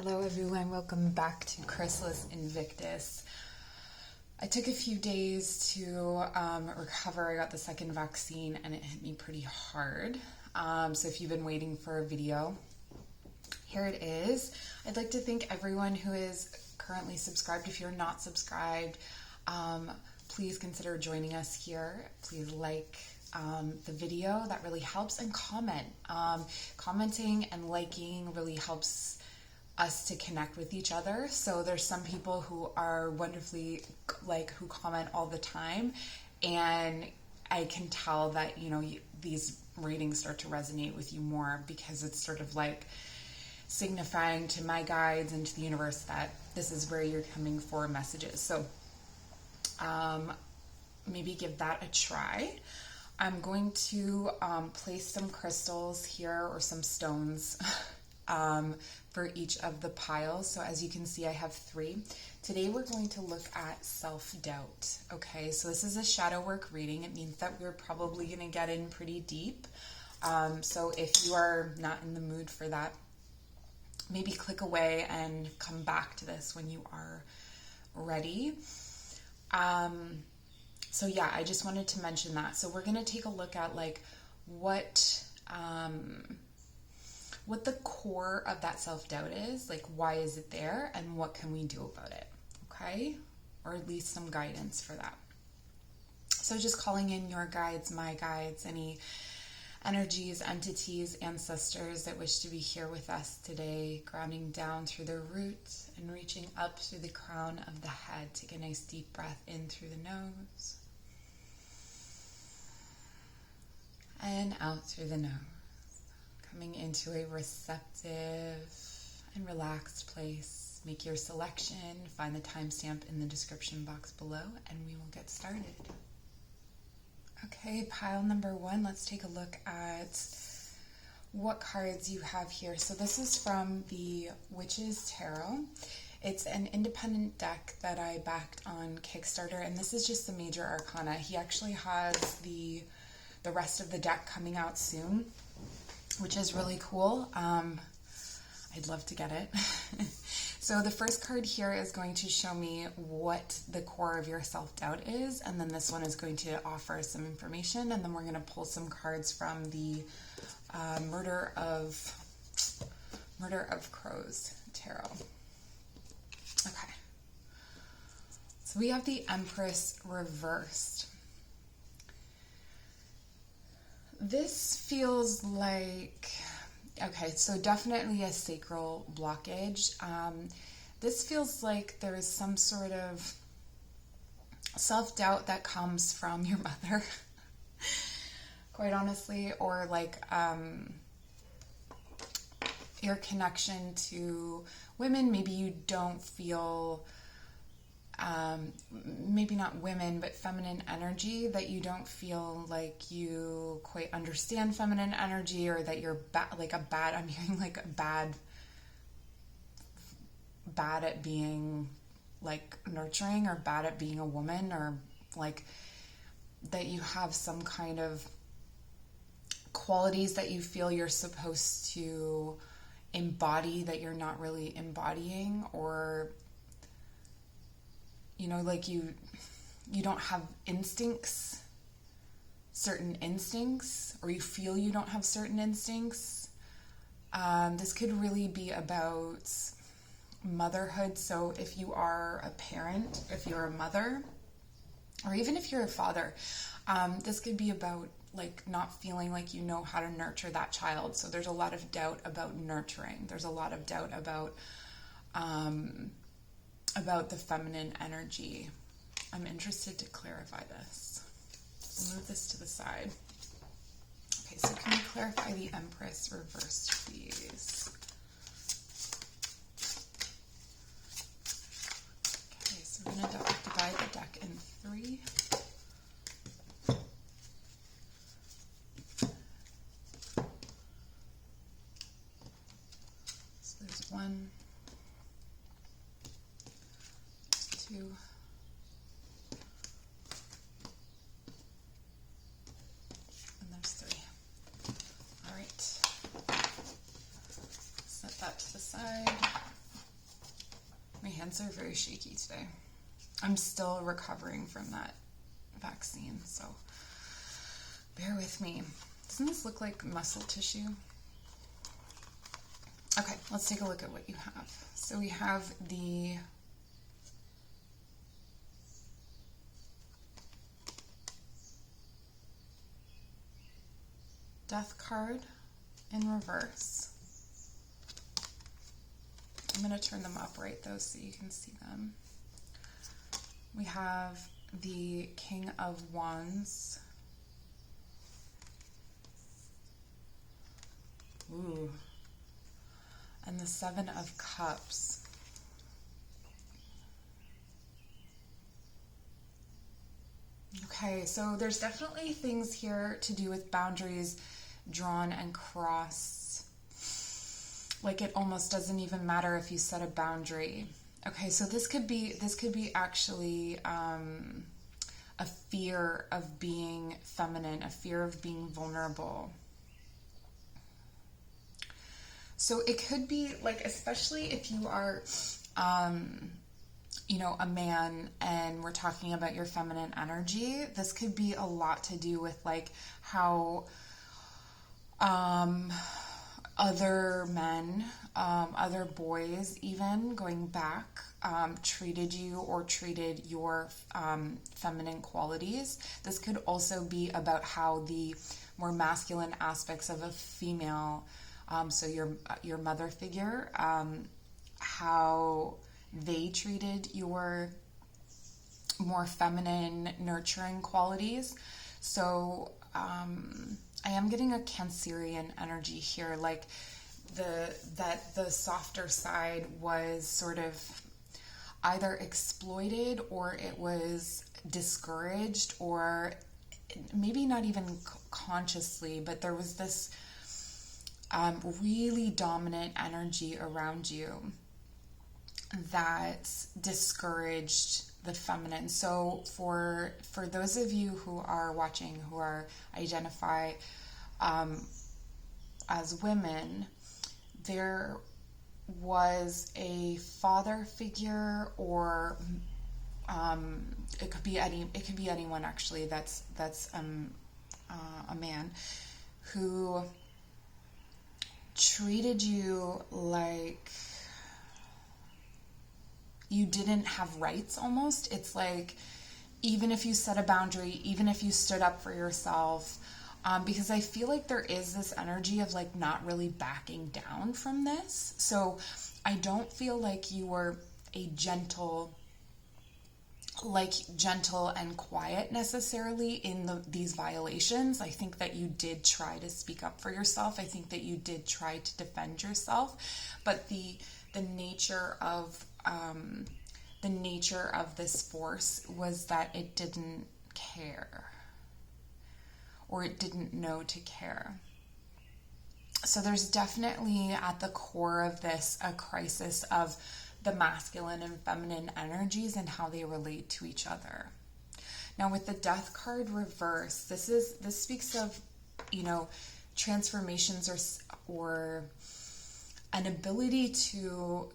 Hello everyone, welcome back to Chrysalis Invictus. I took a few days to recover. I got the second vaccine and it hit me pretty hard. So if you've been waiting for a video, here it is. I'd like to thank everyone who is currently subscribed. If you're not subscribed, please consider joining us here. Please like the video, that really helps, and comment. Commenting and liking really helps us to connect with each other. So there's some people who are wonderfully, who comment all the time, and I can tell that, these readings start to resonate with you more because it's sort of like signifying to my guides and to the universe that this is where you're coming for messages. So maybe give that a try. I'm going to place some crystals here, or some stones, for each of the piles. So as you can see, I have 3. Today we're going to look at self-doubt. Okay, so this is a shadow work reading. It means that we're probably going to get in pretty deep. So if you are not in the mood for that, maybe click away and come back to this when you are ready. So yeah, I just wanted to mention that. So we're going to take a look at what the core of that self-doubt is, why is it there, and what can we do about it, okay? Or at least some guidance for that. So just calling in your guides, my guides, any energies, entities, ancestors that wish to be here with us today, grounding down through the roots and reaching up through the crown of the head. Take a nice deep breath in through the nose and out through the nose. Coming into a receptive and relaxed place. Make your selection. Find the timestamp in the description box below, and we will get started. Okay, pile number 1. Let's take a look at what cards you have here. So this is from the Witch's Tarot. It's an independent deck that I backed on Kickstarter, and this is just the major arcana. He actually has the rest of the deck coming out soon, which is really cool. I'd love to get it. So the first card here is going to show me what the core of your self-doubt is, and then this one is going to offer some information, and then we're going to pull some cards from the Murder of Crows Tarot. Okay. So we have the Empress reversed. This feels like, okay, so definitely a sacral blockage. This feels like there is some sort of self-doubt that comes from your mother, quite honestly, or your connection to women. Maybe you don't feel, maybe not women, but feminine energy, that you don't feel like you quite understand feminine energy, or that you're I'm hearing bad at being nurturing, or bad at being a woman, or that you have some kind of qualities that you feel you're supposed to embody that you're not really embodying, or you don't have instincts, certain instincts, or you feel you don't have certain instincts. This could really be about motherhood. So if you are a parent, if you're a mother, or even if you're a father, this could be about not feeling like you know how to nurture that child. So there's a lot of doubt about nurturing. There's a lot of doubt about the feminine energy. I'm interested to clarify this. So move this to the side. Okay, so can you clarify the Empress reversed, please? Okay, so we're going to divide the deck in 3. So there's 1, 2, and there's 3. All right. Set that to the side. My hands are very shaky today. I'm still recovering from that vaccine, so bear with me. Doesn't this look like muscle tissue? Okay, let's take a look at what you have. So we have the Death card in reverse. I'm going to turn them upright though so you can see them. We have the King of Wands. Ooh. And the Seven of Cups. Okay, so there's definitely things here to do with boundaries drawn and crossed. Like it almost doesn't even matter if you set a boundary. Okay, so this could be actually a fear of being feminine, a fear of being vulnerable. So it could be like, especially if you are, you know, a man and we're talking about your feminine energy, this could be a lot to do with like how other men, other boys even going back, treated you or treated your feminine qualities. This could also be about how the more masculine aspects of a female, so your mother figure, how they treated your more feminine, nurturing qualities. So I am getting a Cancerian energy here, like that the softer side was sort of either exploited or it was discouraged, or maybe not even consciously, but there was this really dominant energy around you that discouraged the feminine. So for those of you who are watching who are identify as women, there was a father figure, or it could be anyone actually that's a man who treated you like you didn't have rights almost. It's like, even if you set a boundary, even if you stood up for yourself, because I feel like there is this energy of like not really backing down from this. So I don't feel like you were a gentle and quiet necessarily in these violations. I think that you did try to speak up for yourself. I think that you did try to defend yourself, but the nature of this force was that it didn't care, or it didn't know to care. So there's definitely at the core of this a crisis of the masculine and feminine energies and how they relate to each other. Now with the Death card reverse, this speaks of, you know, transformations or an ability to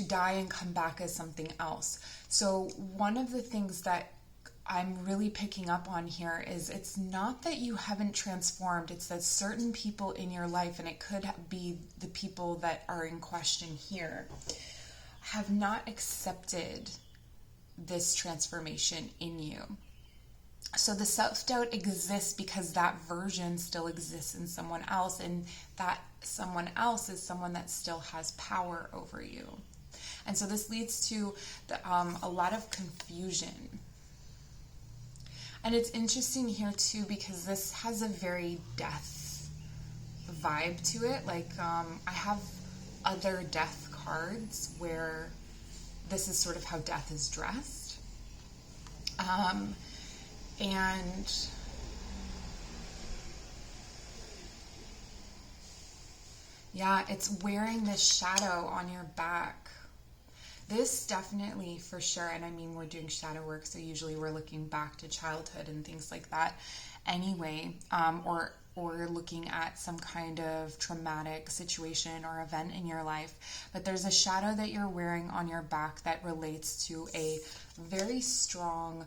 die and come back as something else. So one of the things that I'm really picking up on here is it's not that you haven't transformed, it's that certain people in your life, and it could be the people that are in question here, have not accepted this transformation in you. So the self-doubt exists because that version still exists in someone else, and that someone else is someone that still has power over you. And so this leads to a lot of confusion. And it's interesting here too, because this has a very death vibe to it. Like I have other death cards where this is sort of how death is dressed. And yeah, it's wearing this shadow on your back. This definitely, for sure, and I mean, we're doing shadow work, so usually we're looking back to childhood and things like that anyway, or or looking at some kind of traumatic situation or event in your life, but there's a shadow that you're wearing on your back that relates to a very strong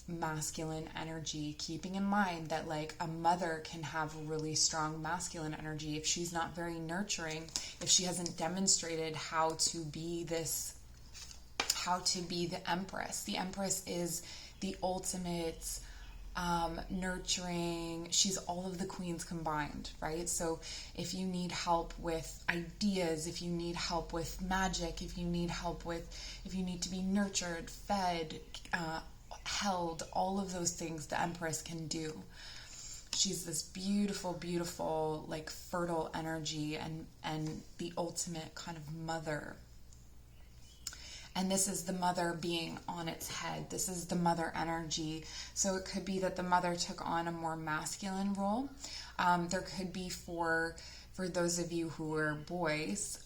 masculine energy, keeping in mind that like a mother can have really strong masculine energy if she's not very nurturing, if she hasn't demonstrated how to be the empress. The empress is the ultimate nurturing. She's all of the queens combined, right? So if you need help with ideas, if you need help with magic, if you need to be nurtured, fed, held, all of those things the empress can do. She's this beautiful, beautiful, like fertile energy and the ultimate kind of mother. And this is the mother being on its head. This is the mother energy. So it could be that the mother took on a more masculine role. There could be for those of you who are boys,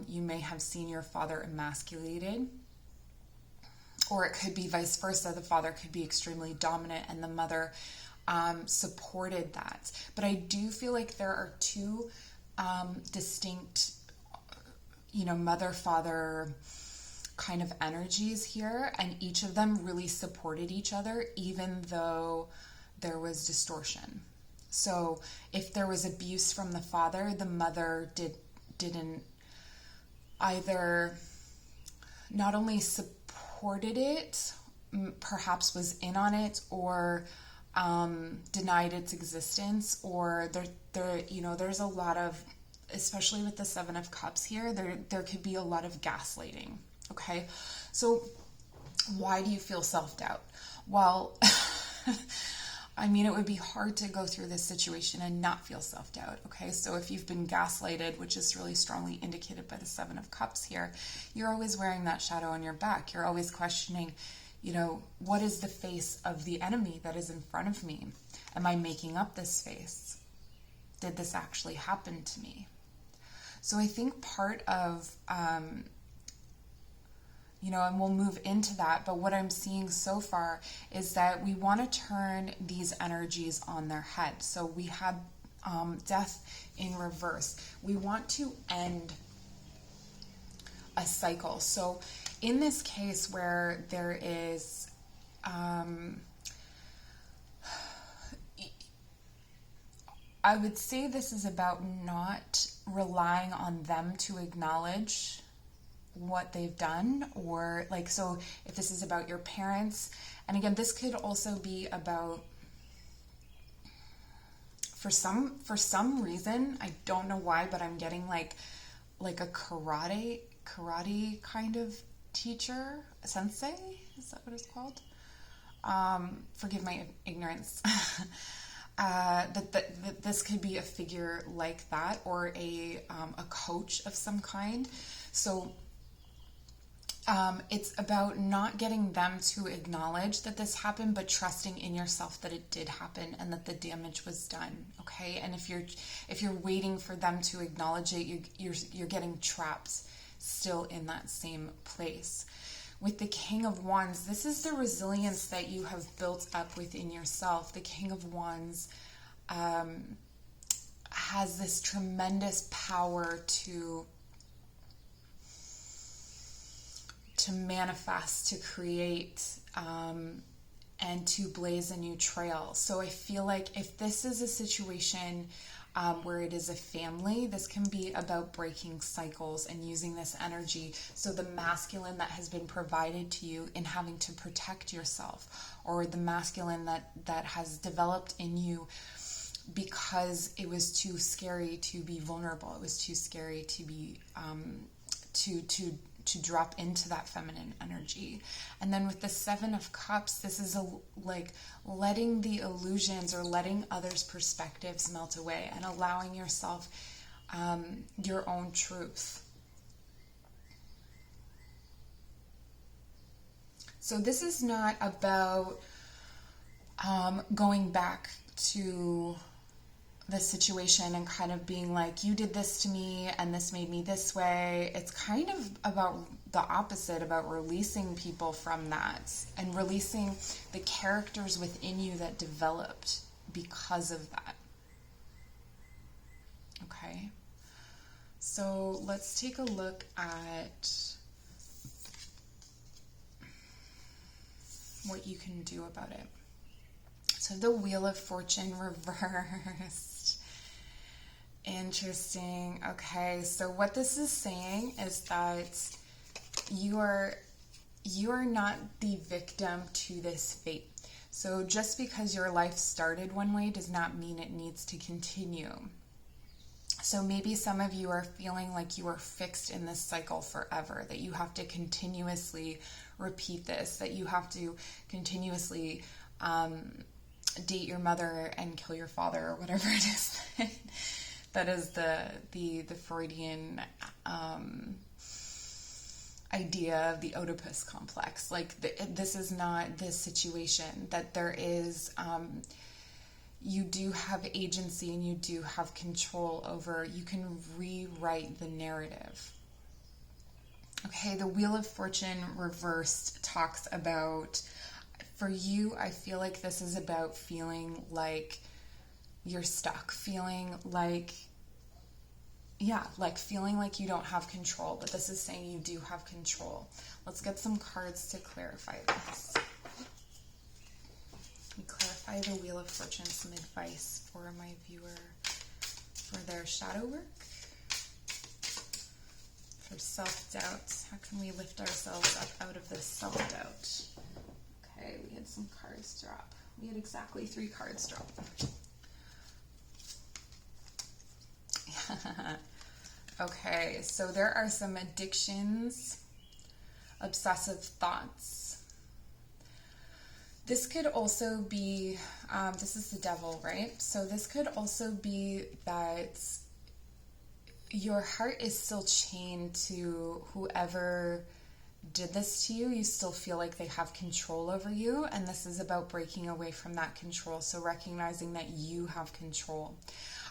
you may have seen your father emasculated. Or it could be vice versa. The father could be extremely dominant and the mother supported that. But I do feel like there are two distinct, mother-father kind of energies here, and each of them really supported each other, even though there was distortion. So if there was abuse from the father, the mother didn't either not only supported it, perhaps was in on it, or denied its existence, or there's a lot of, especially with the Seven of Cups here, there could be a lot of gaslighting. Okay, so why do you feel self-doubt? Well, I mean, it would be hard to go through this situation and not feel self-doubt. Okay, so if you've been gaslighted, which is really strongly indicated by the Seven of Cups here, you're always wearing that shadow on your back. You're always questioning, what is the face of the enemy that is in front of me? Am I making up this face? Did this actually happen to me? So I think part of, and we'll move into that, but what I'm seeing so far is that we want to turn these energies on their head. So we had death in reverse. We want to end a cycle. So in this case where there is I would say this is about not relying on them to acknowledge what they've done, or like, so if this is about your parents, and again, this could also be about, for some reason, I don't know why, but I'm getting like a karate kind of teacher, sensei, is that what it's called? Forgive my ignorance. That this could be a figure like that, or a coach of some kind. So it's about not getting them to acknowledge that this happened, but trusting in yourself that it did happen and that the damage was done. Okay, and if you're waiting for them to acknowledge it, you're getting trapped still in that same place. With the King of Wands, this is the resilience that you have built up within yourself. The King of Wands has this tremendous power to manifest, to create, and to blaze a new trail. So I feel like if this is a situation where it is a family, this can be about breaking cycles and using this energy. So the masculine that has been provided to you in having to protect yourself, or the masculine that has developed in you because it was too scary to be vulnerable. It was too scary to be to drop into that feminine energy. And then with the Seven of Cups, this is like letting the illusions or letting others' perspectives melt away and allowing yourself your own truth. So this is not about going back to the situation and kind of being like, you did this to me and this made me this way. It's kind of about the opposite, about releasing people from that and releasing the characters within you that developed because of that. Okay. So let's take a look at what you can do about it. So the Wheel of Fortune reversed. Interesting. Okay, so what this is saying is that you are not the victim to this fate. So just because your life started one way does not mean it needs to continue. So maybe some of you are feeling like you are fixed in this cycle forever, that you have to continuously repeat this, that you have to continuously date your mother and kill your father, or whatever it is. That is the Freudian idea of the Oedipus complex. Like this is not this situation, that there is, you do have agency and you do have control over, you can rewrite the narrative. Okay, the Wheel of Fortune reversed talks about, for you, I feel like this is about feeling like you're stuck, feeling like, feeling like you don't have control, but this is saying you do have control. Let's get some cards to clarify this. Clarify the Wheel of Fortune, some advice for my viewer for their shadow work, for self-doubt. How can we lift ourselves up out of this self-doubt? Okay, we had some cards drop. We had exactly 3 cards drop. Okay, so there are some addictions, obsessive thoughts. This could also be, this is the devil, right? So this could also be that your heart is still chained to whoever did this to you. You still feel like they have control over you, and this is about breaking away from that control. So recognizing that you have control.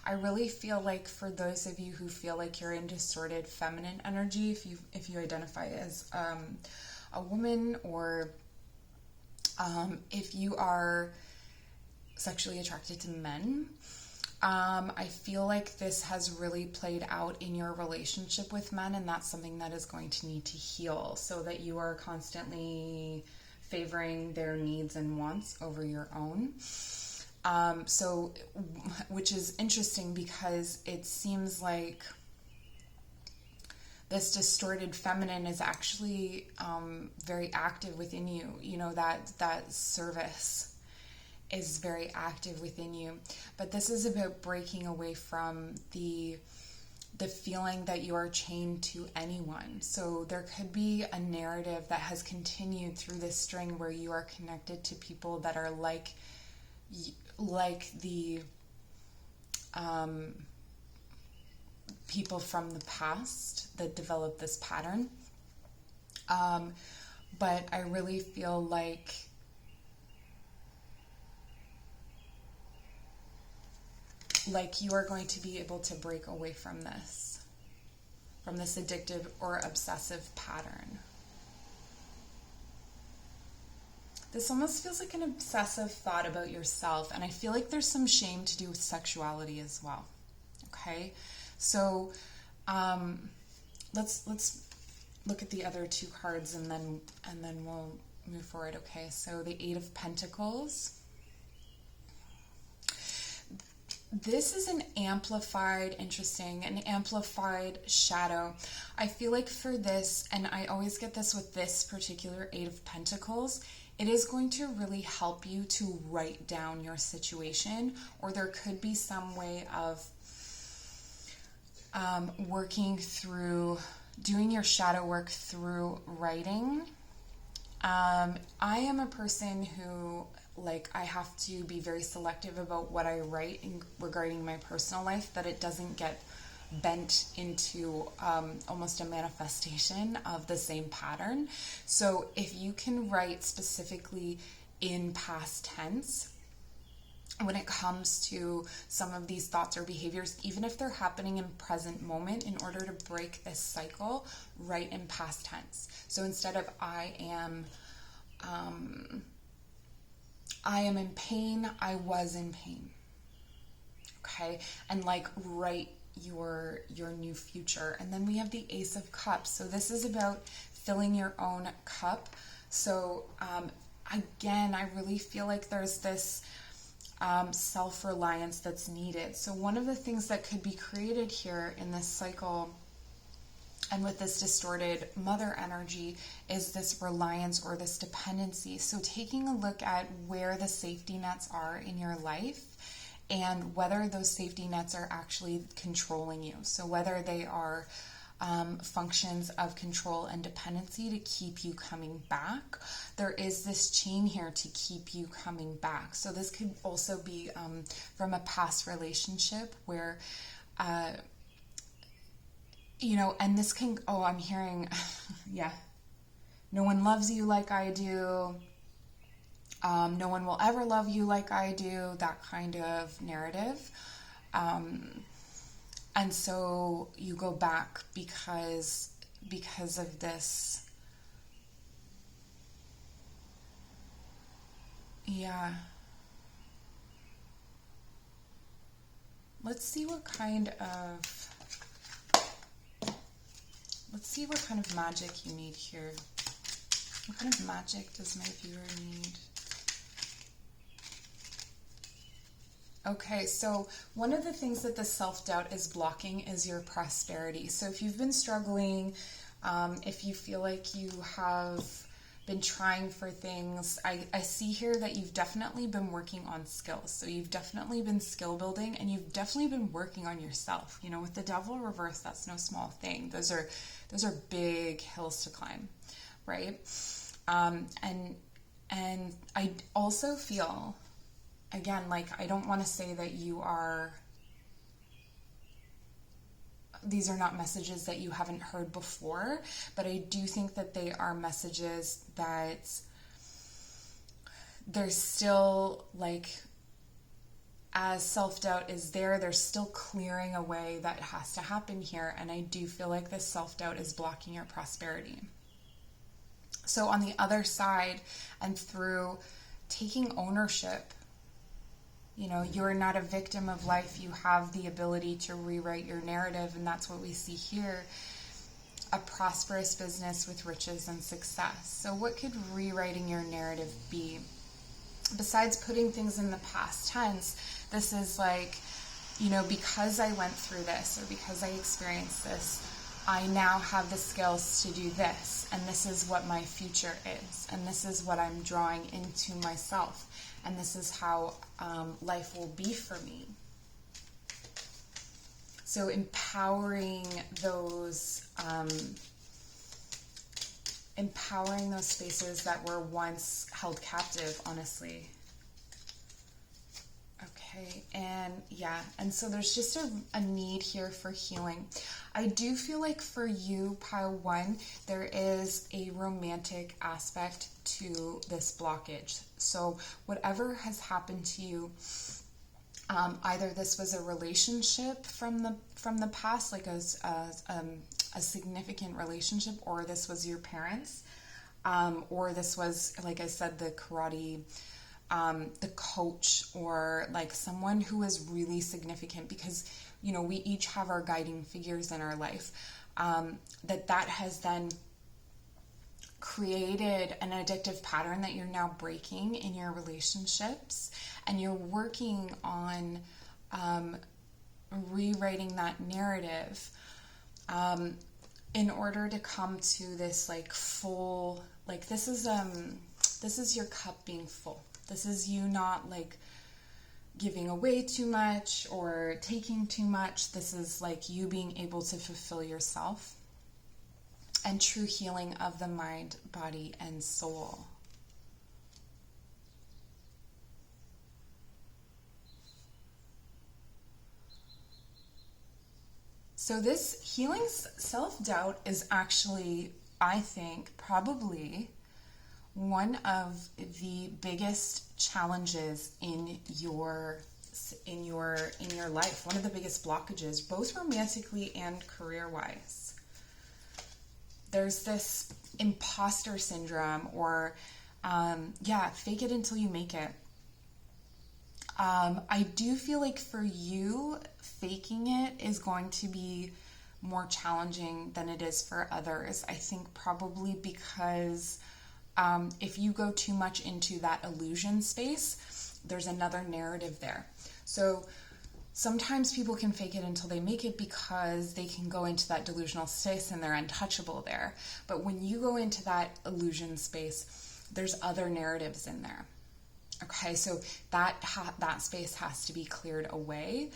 I really feel like for those of you who feel like you're in distorted feminine energy, if you identify as a woman, or if you are sexually attracted to men, I feel like this has really played out in your relationship with men, and that's something that is going to need to heal, so that you are constantly favoring their needs and wants over your own. So, which is interesting because it seems like this distorted feminine is actually very active within you. You know, that service is very active within you. But this is about breaking away from the feeling that you are chained to anyone. So there could be a narrative that has continued through this string where you are connected to people that are like the people from the past that developed this pattern. But I really feel like you are going to be able to break away from this addictive or obsessive pattern. This almost feels like an obsessive thought about yourself, and I feel like there's some shame to do with sexuality as well. Okay, so let's look at the other 2 cards, and then we'll move forward. Okay, so the 8 of Pentacles. This is an amplified shadow. I feel like for this, and I always get this with this particular 8 of Pentacles, it is going to really help you to write down your situation, or there could be some way of working through, doing your shadow work through writing. I am a person who, I have to be very selective about what I write regarding my personal life, that it doesn't get bent into almost a manifestation of the same pattern. So if you can write specifically in past tense when it comes to some of these thoughts or behaviors, even if they're happening in present moment, in order to break this cycle, write in past tense. So instead of I am in pain, I was in pain. Okay, and write your new future. And then we have the Ace of Cups. So this is about filling your own cup. So again, I really feel like there's this self-reliance that's needed. So one of the things that could be created here in this cycle and with this distorted mother energy is this reliance or this dependency. So taking a look at where the safety nets are in your life and whether those safety nets are actually controlling you. So whether they are functions of control and dependency to keep you coming back. There is this chain here to keep you coming back. So this could also be from a past relationship where, and this can, I'm hearing, yeah, no one loves you like I do. No one will ever love you like I do, that kind of narrative. And so you go back because of this. Yeah. Let's see what kind of magic you need here. What kind of magic does my viewer need? Okay, so one of the things that the self-doubt is blocking is your prosperity. So if you've been struggling, if you feel like you have been trying for things, I see here that you've definitely been working on skills. So you've definitely been skill building and you've definitely been working on yourself. With the Devil reverse, that's no small thing. Those are big hills to climb, right? And I also feel, again, I don't want to say that these are not messages that you haven't heard before, but I do think that they are messages that there's still, as self-doubt is there's still clearing away that has to happen here, and I do feel like this self-doubt is blocking your prosperity. So on the other side, and through taking ownership, you're not a victim of life. You have the ability to rewrite your narrative, and that's what we see here. A prosperous business with riches and success. So what could rewriting your narrative be? Besides putting things in the past tense, this is because I went through this or because I experienced this, I now have the skills to do this, and this is what my future is, and this is what I'm drawing into myself, and this is how life will be for me. So empowering those spaces that were once held captive, honestly. Okay, and so there's just a need here for healing. I do feel like for you, pile one, there is a romantic aspect to this blockage. So whatever has happened to you, either this was a relationship from the past, like a significant relationship, or this was your parents, or this was, like I said, the karate, the coach, or someone who is really significant, because we each have our guiding figures in our life, that has then created an addictive pattern that you're now breaking in your relationships, and you're working on rewriting that narrative in order to come to this full, this is your cup being full. This is you not giving away too much or taking too much. This is you being able to fulfill yourself, and true healing of the mind, body, and soul. So this healing self-doubt is actually, I think, probably one of the biggest challenges in your life, one of the biggest blockages, both romantically and career-wise. There's this imposter syndrome, or fake it until you make it. I do feel like for you, faking it is going to be more challenging than it is for others. I think probably because if you go too much into that illusion space, there's another narrative there. So sometimes people can fake it until they make it because they can go into that delusional space and they're untouchable there. But when you go into that illusion space, there's other narratives in there. Okay, so that space has to be cleared away.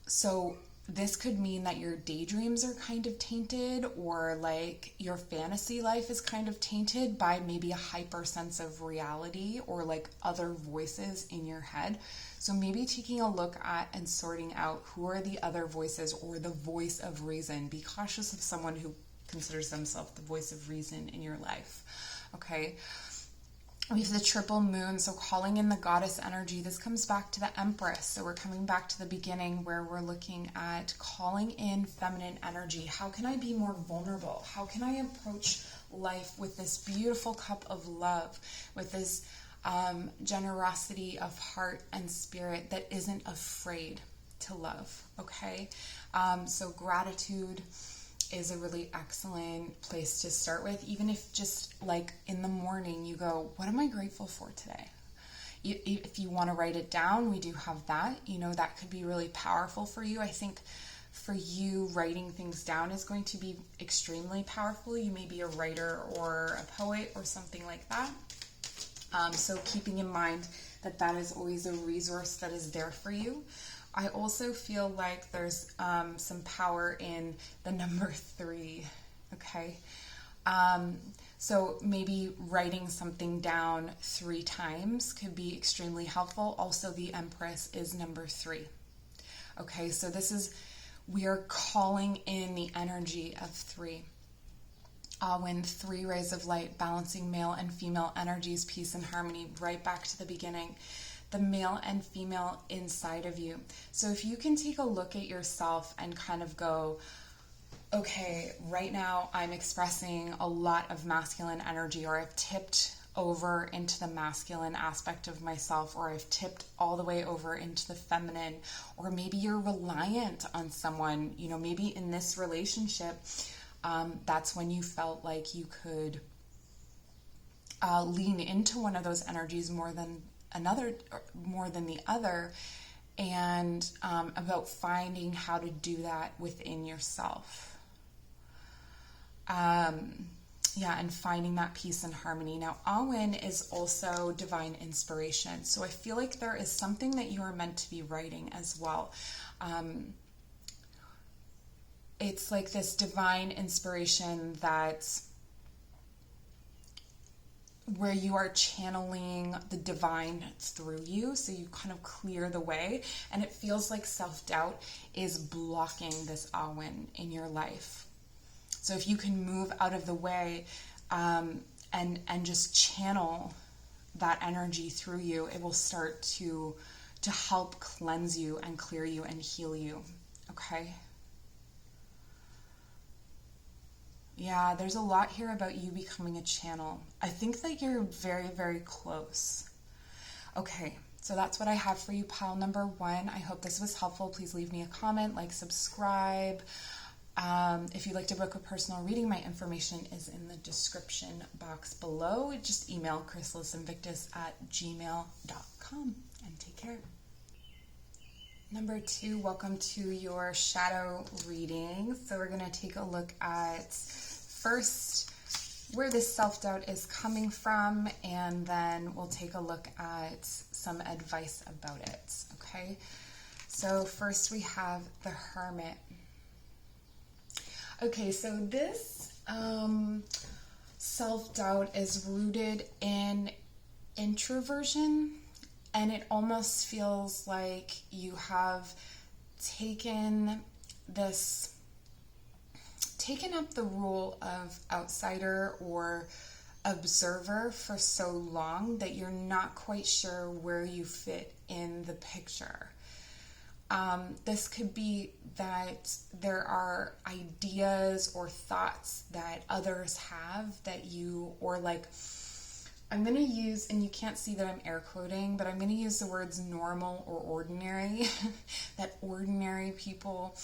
So this could mean that your daydreams are kind of tainted, or like your fantasy life is kind of tainted by maybe a hyper sense of reality or like other voices in your head. So maybe taking a look at and sorting out who are the other voices or the voice of reason. Be cautious of someone who considers themselves the voice of reason in your life. Okay. We have the triple moon, so calling in the goddess energy. This comes back to the Empress. So we're coming back to the beginning where we're looking at calling in feminine energy. How can I be more vulnerable? How can I approach life with this beautiful cup of love, with this generosity of heart and spirit that isn't afraid to love, okay? So gratitude is a really excellent place to start with, even if just like in the morning you go, what am I grateful for today? If you want to write it down, we do have that. That could be really powerful for you. I think for you, writing things down is going to be extremely powerful. You may be a writer or a poet or something like that. So keeping in mind that that is always a resource that is there for you. I also feel like there's some power in the number 3, okay? So maybe writing something down 3 times could be extremely helpful. Also, the Empress is number 3. Okay, so we are calling in the energy of 3. When 3 rays of light, balancing male and female energies, peace and harmony, right back to the beginning. The male and female inside of you. So if you can take a look at yourself and kind of go, okay, right now I'm expressing a lot of masculine energy, or I've tipped over into the masculine aspect of myself, or I've tipped all the way over into the feminine, or maybe you're reliant on someone, maybe in this relationship, that's when you felt like you could lean into one of those energies more than the other, and about finding how to do that within yourself. And finding that peace and harmony. Now, Awen is also divine inspiration. So I feel like there is something that you are meant to be writing as well. It's like this divine inspiration that's where you are channeling the divine through you, so you kind of clear the way, and it feels like self-doubt is blocking this Awen in your life. So if you can move out of the way and just channel that energy through you, it will start to help cleanse you and clear you and heal you, okay? Yeah, there's a lot here about you becoming a channel. I think that you're very, very close. Okay, so that's what I have for you, pile number 1. I hope this was helpful. Please leave me a comment, subscribe. If you'd like to book a personal reading, my information is in the description box below. Just email chrysalisinvictus@gmail.com, and take care. Number 2, welcome to your shadow reading. So we're going to take a look at first where this self-doubt is coming from, and then we'll take a look at some advice about it, okay? So first we have the Hermit. Okay, so this self-doubt is rooted in introversion, and it almost feels like you have taken up the role of outsider or observer for so long that you're not quite sure where you fit in the picture. This could be that there are ideas or thoughts that others have that you, or I'm going to use, and you can't see that I'm air quoting, but I'm going to use the words normal or ordinary, that ordinary people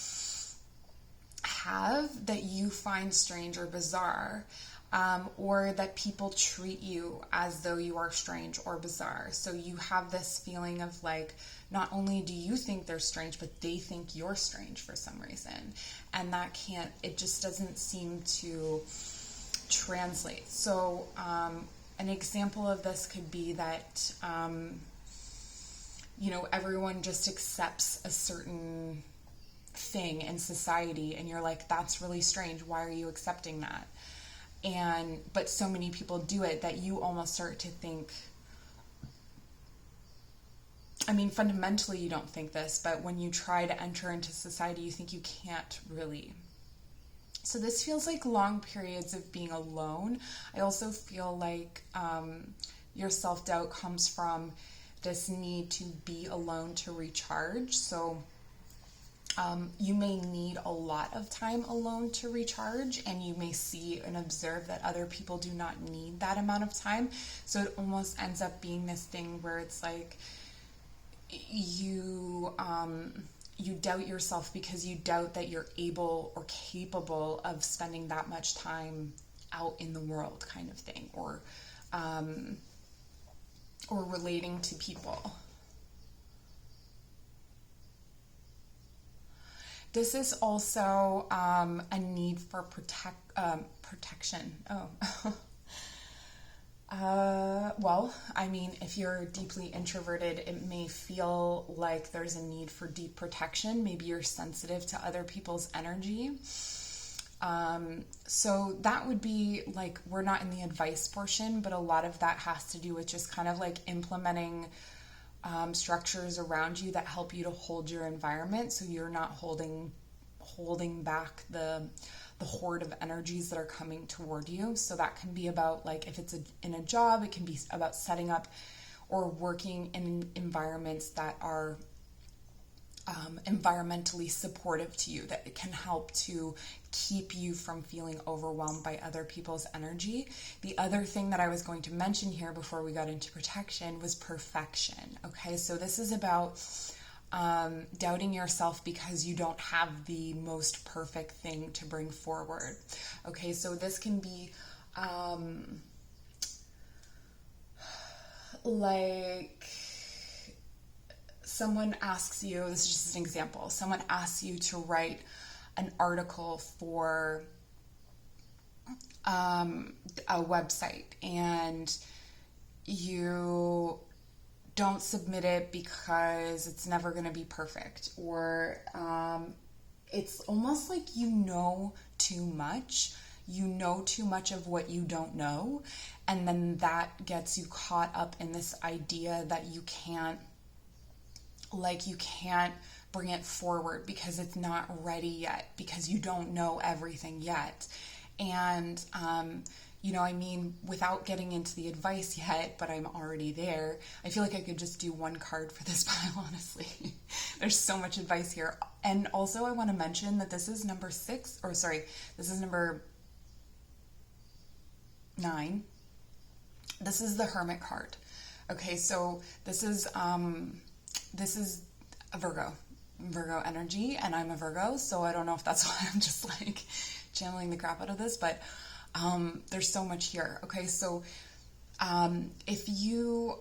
have that you find strange or bizarre, or that people treat you as though you are strange or bizarre. So you have this feeling of like, not only do you think they're strange, but they think you're strange for some reason. And that can't, it just doesn't seem to translate. So, an example of this could be that, everyone just accepts a certain thing in society, and you're like, that's really strange. Why are you accepting that? But so many people do it that you almost start to think, I mean, fundamentally you don't think this, but when you try to enter into society, you think you can't really. So this feels like long periods of being alone. I also feel like your self-doubt comes from this need to be alone to recharge. So you may need a lot of time alone to recharge, and you may see and observe that other people do not need that amount of time. So it almost ends up being this thing where it's like you doubt yourself because you doubt that you're able or capable of spending that much time out in the world, kind of thing, or relating to people. This is also a need for protection. Well, I mean, if you're deeply introverted, it may feel like there's a need for deep protection. Maybe you're sensitive to other people's energy. So that would be like, we're not in the advice portion, but a lot of that has to do with just kind of like implementing structures around you that help you to hold your environment, so you're not holding back the horde of energies that are coming toward you. So that can be about, like, if it's in a job, it can be about setting up or working in environments that are environmentally supportive to you, that it can help to keep you from feeling overwhelmed by other people's energy. The other thing that I was going to mention here before we got into protection was perfection. Okay, so this is about doubting yourself because you don't have the most perfect thing to bring forward. Okay, so this can be like someone asks you, this is just an example, someone asks you to write an article for a website, and you don't submit it because it's never going to be perfect, or it's almost like you know too much of what you don't know, and then that gets you caught up in this idea that you can't bring it forward because it's not ready yet, because you don't know everything yet. And I mean, without getting into the advice yet, but I'm already there, I feel like I could just do one card for this pile, honestly. There's so much advice here. And also I want to mention that this is number 9. This is the Hermit card. Okay, so this is a Virgo energy, and I'm a Virgo, so I don't know if that's why I'm just like channeling the crap out of this, but there's so much here. Okay, so if you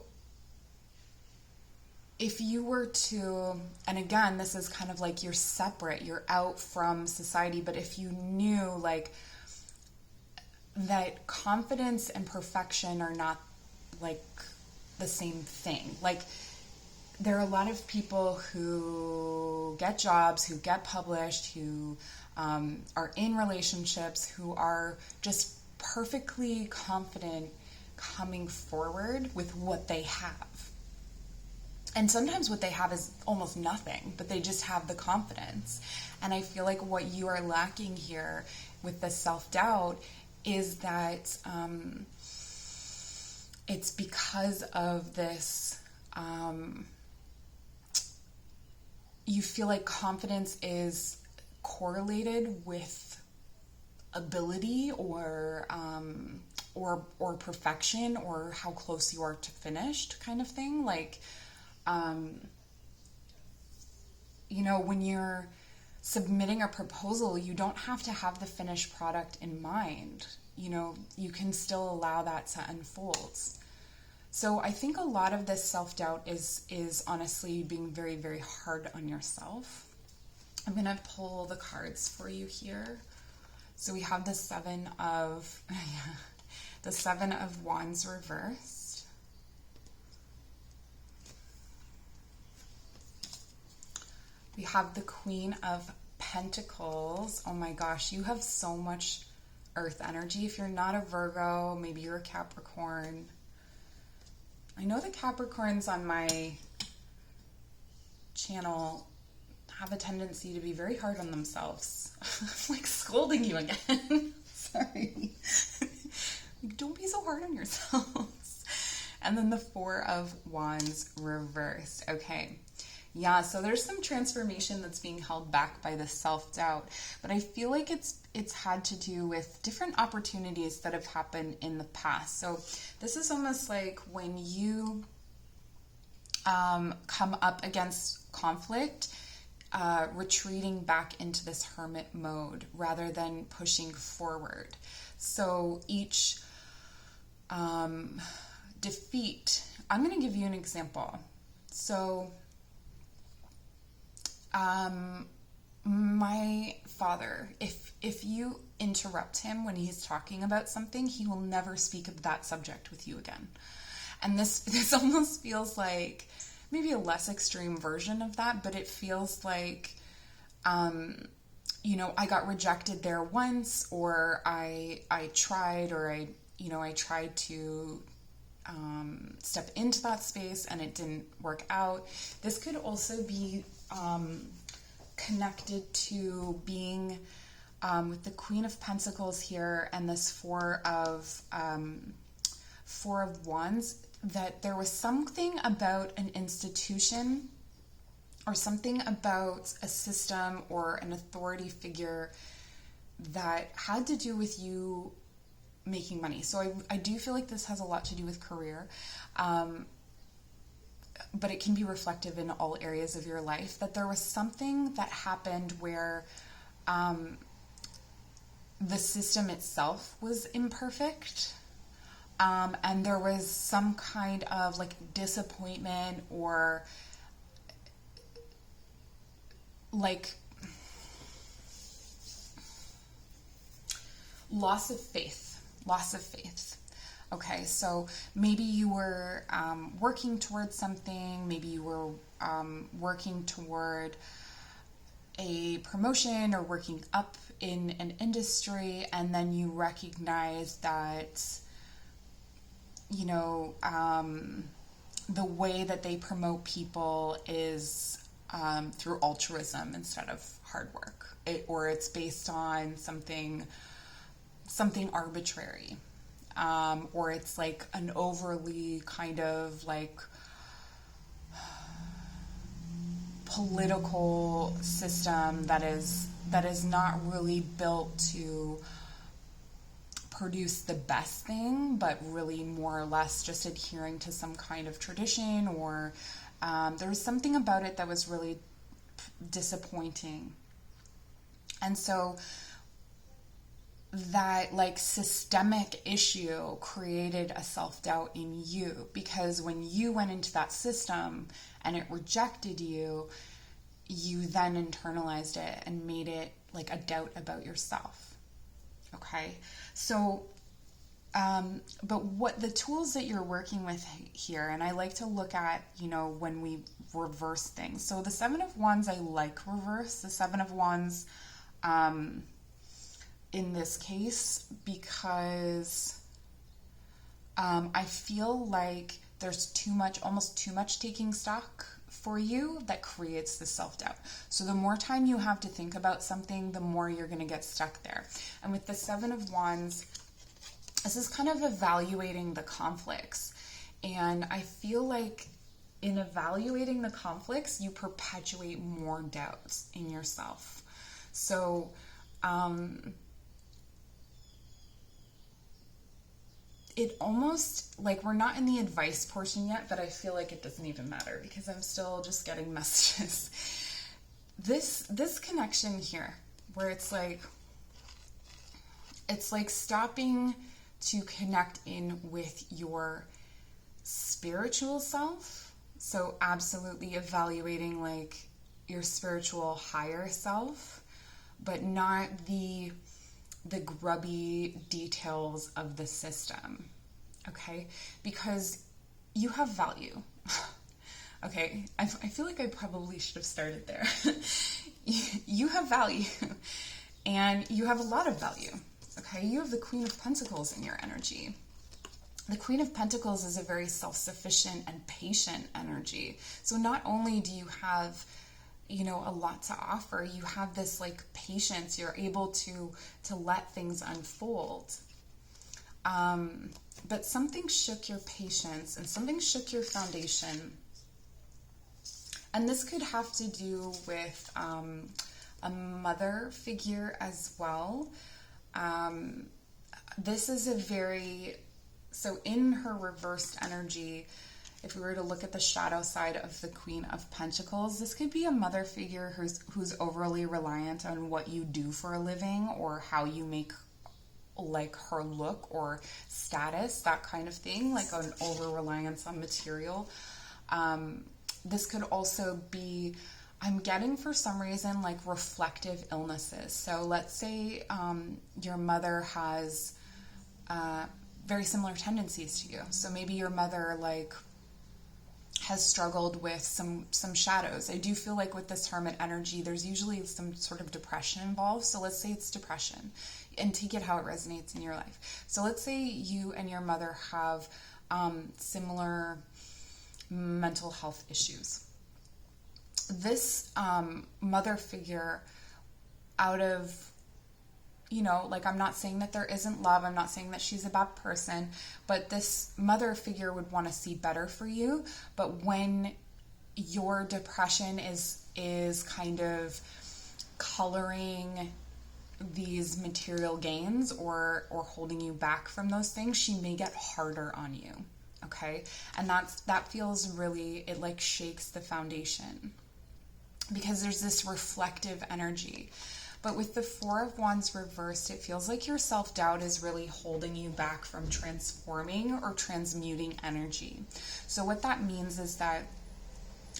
were to, and again, this is kind of like you're separate, you're out from society, but if you knew like that confidence and perfection are not like the same thing. Like, there are a lot of people who get jobs, who get published, who are in relationships, who are just perfectly confident coming forward with what they have. And sometimes what they have is almost nothing, but they just have the confidence. And I feel like what you are lacking here with the self-doubt is that it's because of this, you feel like confidence is correlated with ability or or perfection, or how close you are to finished kind of thing. Like, you know, when you're submitting a proposal, you don't have to have the finished product in mind. You know, you can still allow that to unfold. So I think a lot of this self-doubt is honestly being very, very hard on yourself. I'm going to pull the cards for you here. So we have the Seven of Wands reversed. We have the Queen of Pentacles. Oh my gosh, you have so much earth energy. If you're not a Virgo, maybe you're a Capricorn. I know the Capricorns on my channel have a tendency to be very hard on themselves. I'm like scolding you again. Sorry. Don't be so hard on yourselves. And then the Four of Wands reversed. Okay. Yeah, so there's some transformation that's being held back by the self-doubt, but I feel like it's had to do with different opportunities that have happened in the past. So this is almost like when you come up against conflict, retreating back into this hermit mode rather than pushing forward. So each defeat, I'm going to give you an example. So my father, if you interrupt him when he's talking about something, he will never speak of that subject with you again. And this almost feels like maybe a less extreme version of that, but it feels like, you know, I got rejected there once, or I tried to step into that space and it didn't work out. This could also be connected to being with the Queen of Pentacles here and this Four of Wands, that there was something about an institution or something about a system or an authority figure that had to do with you making money. So I do feel like this has a lot to do with career, but it can be reflective in all areas of your life, that there was something that happened where the system itself was imperfect, and there was some kind of like disappointment or like loss of faith. Okay, so maybe you were working towards something, maybe you were working toward a promotion or working up in an industry, and then you recognize that, you know, the way that they promote people is through altruism instead of hard work, or it's based on something arbitrary, or it's like an overly kind of like political system that is not really built to produce the best thing, but really more or less just adhering to some kind of tradition, or there was something about it that was really disappointing. And so that like systemic issue created a self-doubt in you, because when you went into that system and it rejected you, you then internalized it and made it like a doubt about yourself. Okay, so but what the tools that you're working with here, and I like to look at, you know, when we reverse things. So the Seven of Wands, I like reverse. The Seven of Wands in this case, because I feel like there's almost too much taking stock for you that creates the self-doubt. So the more time you have to think about something, the more you're going to get stuck there. And with the Seven of Wands, this is kind of evaluating the conflicts. And I feel like in evaluating the conflicts, you perpetuate more doubts in yourself. So, it almost, like, we're not in the advice portion yet, but I feel like it doesn't even matter because I'm still just getting messages. This connection here, where it's like stopping to connect in with your spiritual self. So absolutely evaluating like your spiritual higher self, but not the grubby details of the system, okay? Because you have value. Okay, I feel like I probably should have started there. You have value, and you have a lot of value, okay? You have the Queen of Pentacles in your energy. The Queen of Pentacles is a very self-sufficient and patient energy. So not only do you have, you know, a lot to offer, you have this like patience. You're able to let things unfold. But something shook your patience and something shook your foundation. And this could have to do with a mother figure as well. This is a very, so in her reversed energy, if we were to look at the shadow side of the Queen of Pentacles, this could be a mother figure who's overly reliant on what you do for a living or how you make like her look or status, that kind of thing, like an over reliance on material. This could also be, I'm getting for some reason like reflective illnesses. So let's say your mother has very similar tendencies to you. So maybe your mother like has struggled with some shadows. I do feel like with this Hermit energy, there's usually some sort of depression involved. So let's say it's depression, and take it how it resonates in your life. So let's say you and your mother have similar mental health issues. This mother figure, out of, you know, like, I'm not saying that there isn't love, I'm not saying that she's a bad person, but this mother figure would want to see better for you. But when your depression is kind of coloring these material gains or holding you back from those things, she may get harder on you. Okay, and that feels really, it like shakes the foundation because there's this reflective energy. But with the Four of Wands reversed, it feels like your self-doubt is really holding you back from transforming or transmuting energy. So what that means is that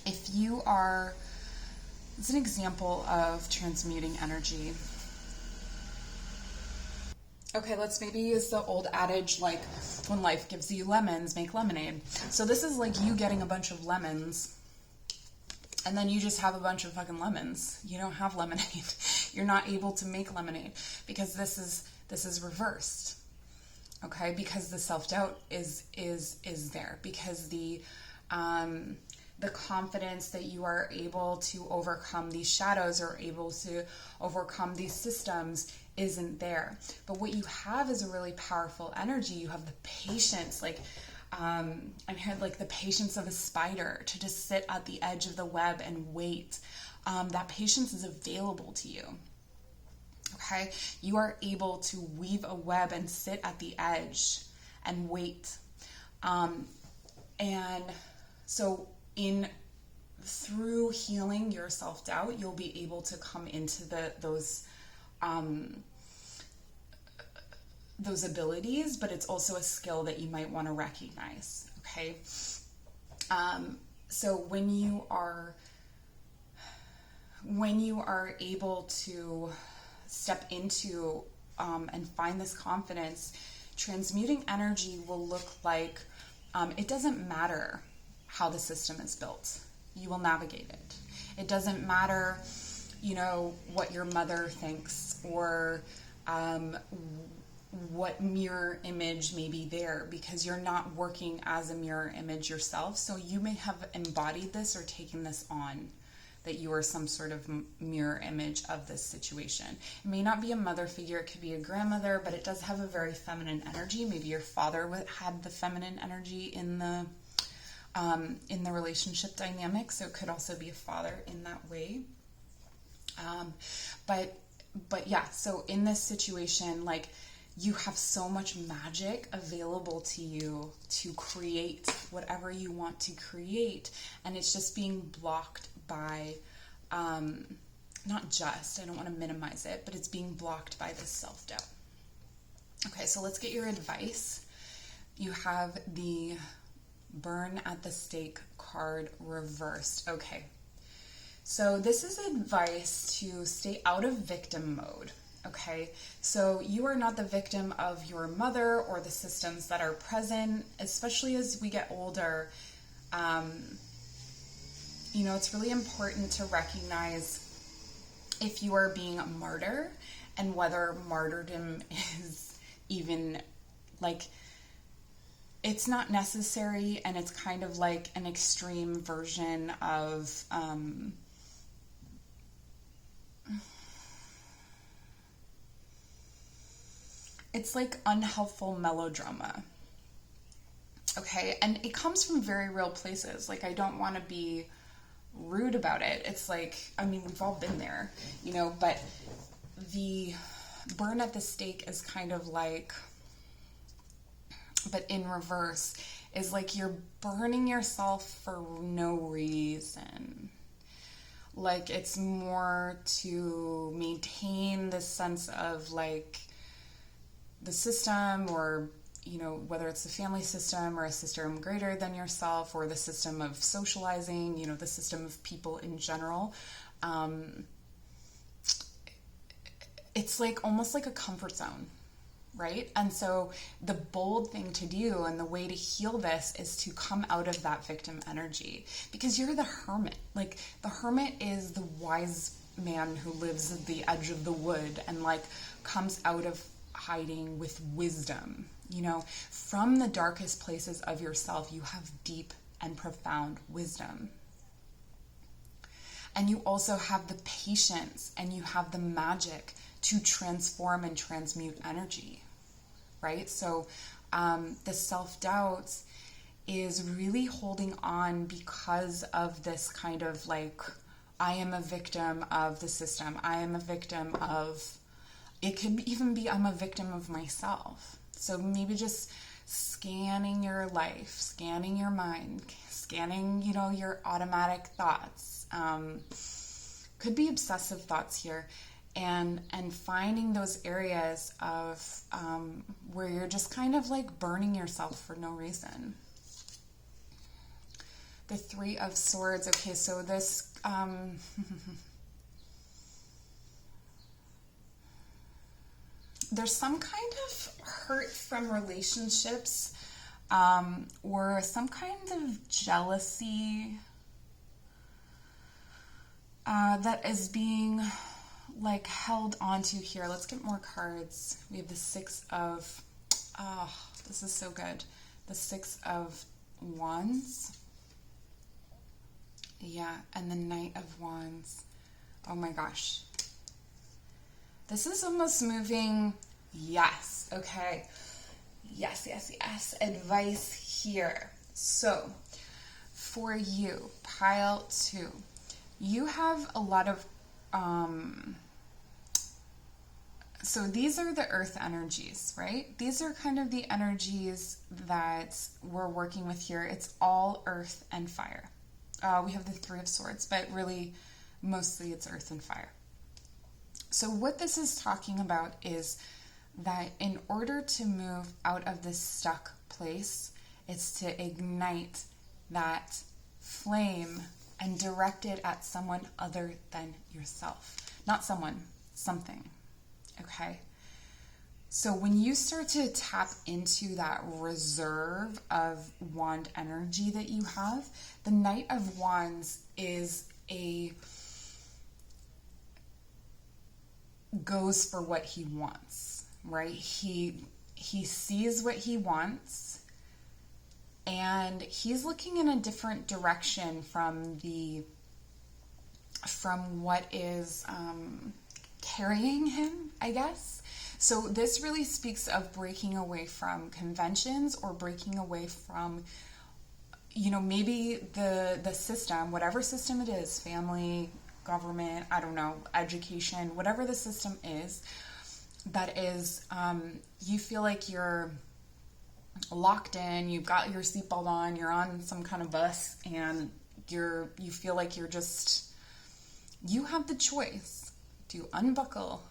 if you are, it's an example of transmuting energy. Okay, let's maybe use the old adage, like, when life gives you lemons, make lemonade. So this is like you getting a bunch of lemons, and then you just have a bunch of fucking lemons. You don't have lemonade. You're not able to make lemonade because this is reversed. Okay, because the self-doubt is there, because the confidence that you are able to overcome these shadows or able to overcome these systems isn't there. But what you have is a really powerful energy. You have the patience, like, I had like the patience of a spider to just sit at the edge of the web and wait. That patience is available to you. Okay, you are able to weave a web and sit at the edge and wait. And so through healing your self-doubt, you'll be able to come into those abilities, but it's also a skill that you might want to recognize. Okay, so when you are able to step into and find this confidence, transmuting energy will look like it doesn't matter how the system is built. You will navigate it. It doesn't matter, you know, what your mother thinks or what mirror image may be there, because you're not working as a mirror image yourself. So you may have embodied this or taken this on, that you are some sort of mirror image of this situation. It may not be a mother figure, it could be a grandmother, but it does have a very feminine energy. Maybe your father had the feminine energy in the relationship dynamic, so it could also be a father in that way. But yeah, so in this situation, like, you have so much magic available to you to create whatever you want to create, and it's just being blocked by, not just, I don't want to minimize it, but it's being blocked by this self-doubt. Okay, so let's get your advice. You have the burn at the stake card reversed. Okay, so this is advice to stay out of victim mode. Okay, so you are not the victim of your mother or the systems that are present, especially as we get older. You know, it's really important to recognize if you are being a martyr and whether martyrdom is even like, it's not necessary, and it's kind of like an extreme version of it's like unhelpful melodrama. Okay, and it comes from very real places. Like, I don't want to be rude about it. It's like, I mean, we've all been there, you know, but the burn at the stake is kind of like, but in reverse, is like you're burning yourself for no reason. Like, it's more to maintain this sense of like the system, or, you know, whether it's the family system or a system greater than yourself, or the system of socializing, you know, the system of people in general. It's like almost like a comfort zone, right? And so the bold thing to do and the way to heal this is to come out of that victim energy, because you're the hermit. Like, the hermit is the wise man who lives at the edge of the wood and like comes out of hiding with wisdom. You know, from the darkest places of yourself, you have deep and profound wisdom. And you also have the patience and you have the magic to transform and transmute energy, right? So the self-doubt is really holding on because of this kind of like, I am a victim of the system. I am a victim of, it could even be, I'm a victim of myself. So maybe just scanning your life, scanning your mind, scanning, you know, your automatic thoughts. Could be obsessive thoughts here. And finding those areas of where you're just kind of like burning yourself for no reason. The Three of Swords. Okay, so this... there's some kind of hurt from relationships, or some kind of jealousy that is being like held onto here. Let's get more cards. We have the Six of, this is so good. The Six of Wands. Yeah, and the Knight of Wands. Oh my gosh. This is almost moving, yes, okay. Yes. Advice here. So, for you, pile 2, you have a lot of, so these are the earth energies, right? These are kind of the energies that we're working with here. It's all earth and fire. We have the Three of Swords, but really, mostly it's earth and fire. So what this is talking about is that in order to move out of this stuck place, it's to ignite that flame and direct it at someone other than yourself. Not someone, something. Okay? So when you start to tap into that reserve of wand energy that you have, the Knight of Wands is goes for what he wants, right? He sees what he wants, and he's looking in a different direction from what is carrying him, I guess. So this really speaks of breaking away from conventions, or breaking away from, you know, maybe the system, whatever system it is, family, government, I don't know, education, whatever the system is, that is, you feel like you're locked in, you've got your seatbelt on, you're on some kind of bus, and you feel like you're just, you have the choice to unbuckle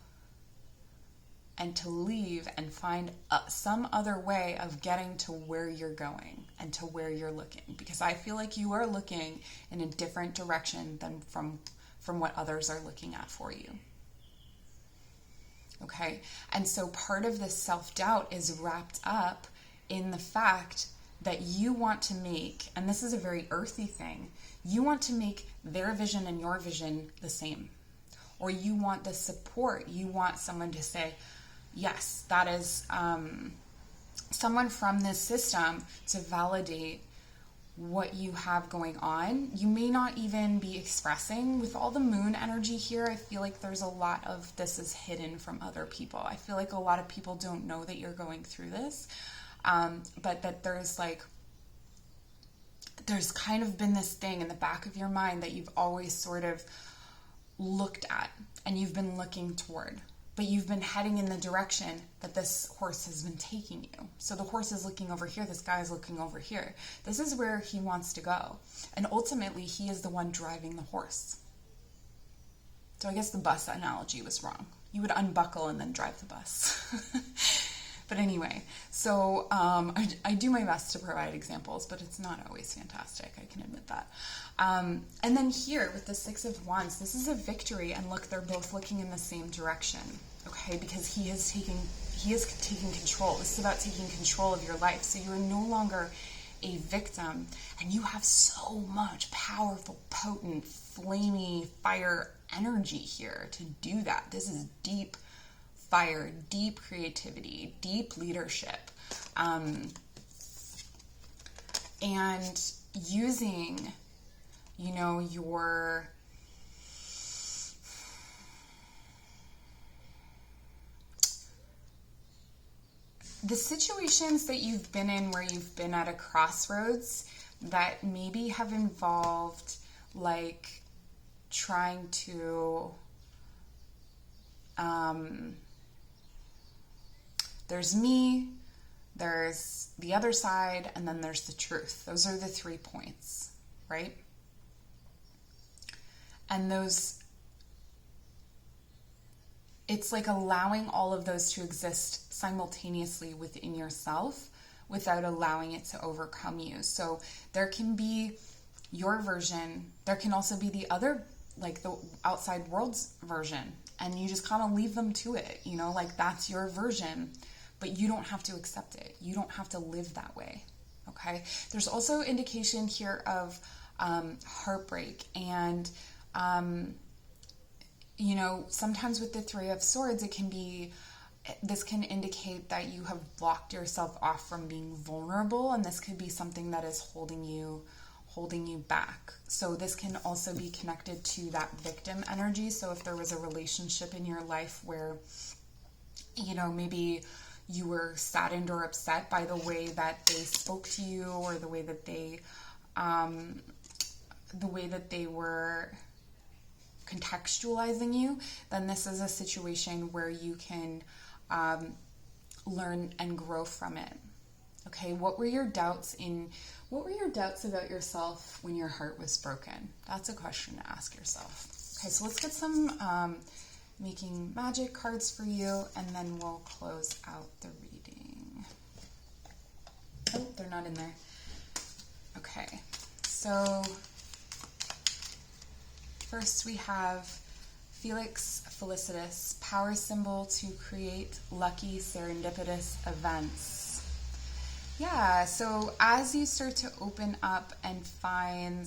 and to leave and find some other way of getting to where you're going and to where you're looking. Because I feel like you are looking in a different direction than from what others are looking at for you. Okay? And so part of this self-doubt is wrapped up in the fact that you want to make, and this is a very earthy thing, you want to make their vision and your vision the same. Or you want the support. You want someone to say, yes, that is someone from this system to validate what you have going on. You may not even be expressing. With all the moon energy here, I feel like there's a lot of this is hidden from other people. I feel like a lot of people don't know that you're going through this, but that there's kind of been this thing in the back of your mind that you've always sort of looked at and you've been looking toward. But you've been heading in the direction that this horse has been taking you. So the horse is looking over here, this guy is looking over here. This is where he wants to go. And ultimately, he is the one driving the horse. So I guess the bus analogy was wrong. You would unbuckle and then drive the bus. But anyway, so I do my best to provide examples, but it's not always fantastic. I can admit that. And then here with the Six of Wands, this is a victory. And look, they're both looking in the same direction, okay? Because he is taking control. This is about taking control of your life. So you are no longer a victim, and you have so much powerful, potent, flamey fire energy here to do that. This is deep fire, deep creativity, deep leadership, and using, your the situations that you've been in where you've been at a crossroads that maybe have involved like trying to there's me, there's the other side, and then there's the truth. Those are the 3 points, right? And it's like allowing all of those to exist simultaneously within yourself without allowing it to overcome you. So there can be your version, there can also be the other, like the outside world's version, and you just kind of leave them to it, like that's your version. But you don't have to accept it. You don't have to live that way, okay? There's also indication here of heartbreak. And, sometimes with the Three of Swords, this can indicate that you have blocked yourself off from being vulnerable. And this could be something that is holding you back. So this can also be connected to that victim energy. So if there was a relationship in your life where, maybe you were saddened or upset by the way that they spoke to you, or the way that they were contextualizing you, then this is a situation where you can learn and grow from it. Okay, what were your doubts about yourself when your heart was broken? That's a question to ask yourself. Okay, so let's get some making magic cards for you, and then we'll close out the reading. Oh, they're not in there. Okay, so first we have Felix Felicitas, power symbol to create lucky serendipitous events. Yeah, so as you start to open up and find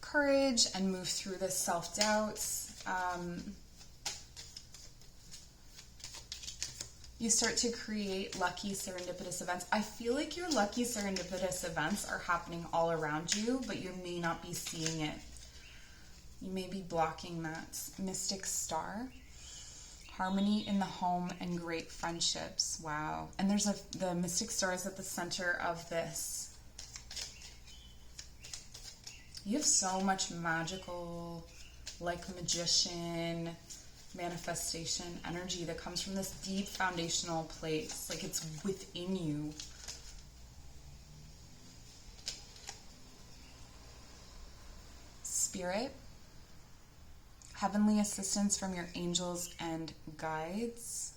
courage and move through the self-doubt, you start to create lucky serendipitous events. I feel like your lucky serendipitous events are happening all around you, but you may not be seeing it. You may be blocking that. Mystic Star. Harmony in the home and great friendships. Wow. And there's the Mystic Star is at the center of this. You have so much magical, like magician, manifestation energy that comes from this deep foundational place, like it's within you. Spirit, heavenly assistance from your angels and guides.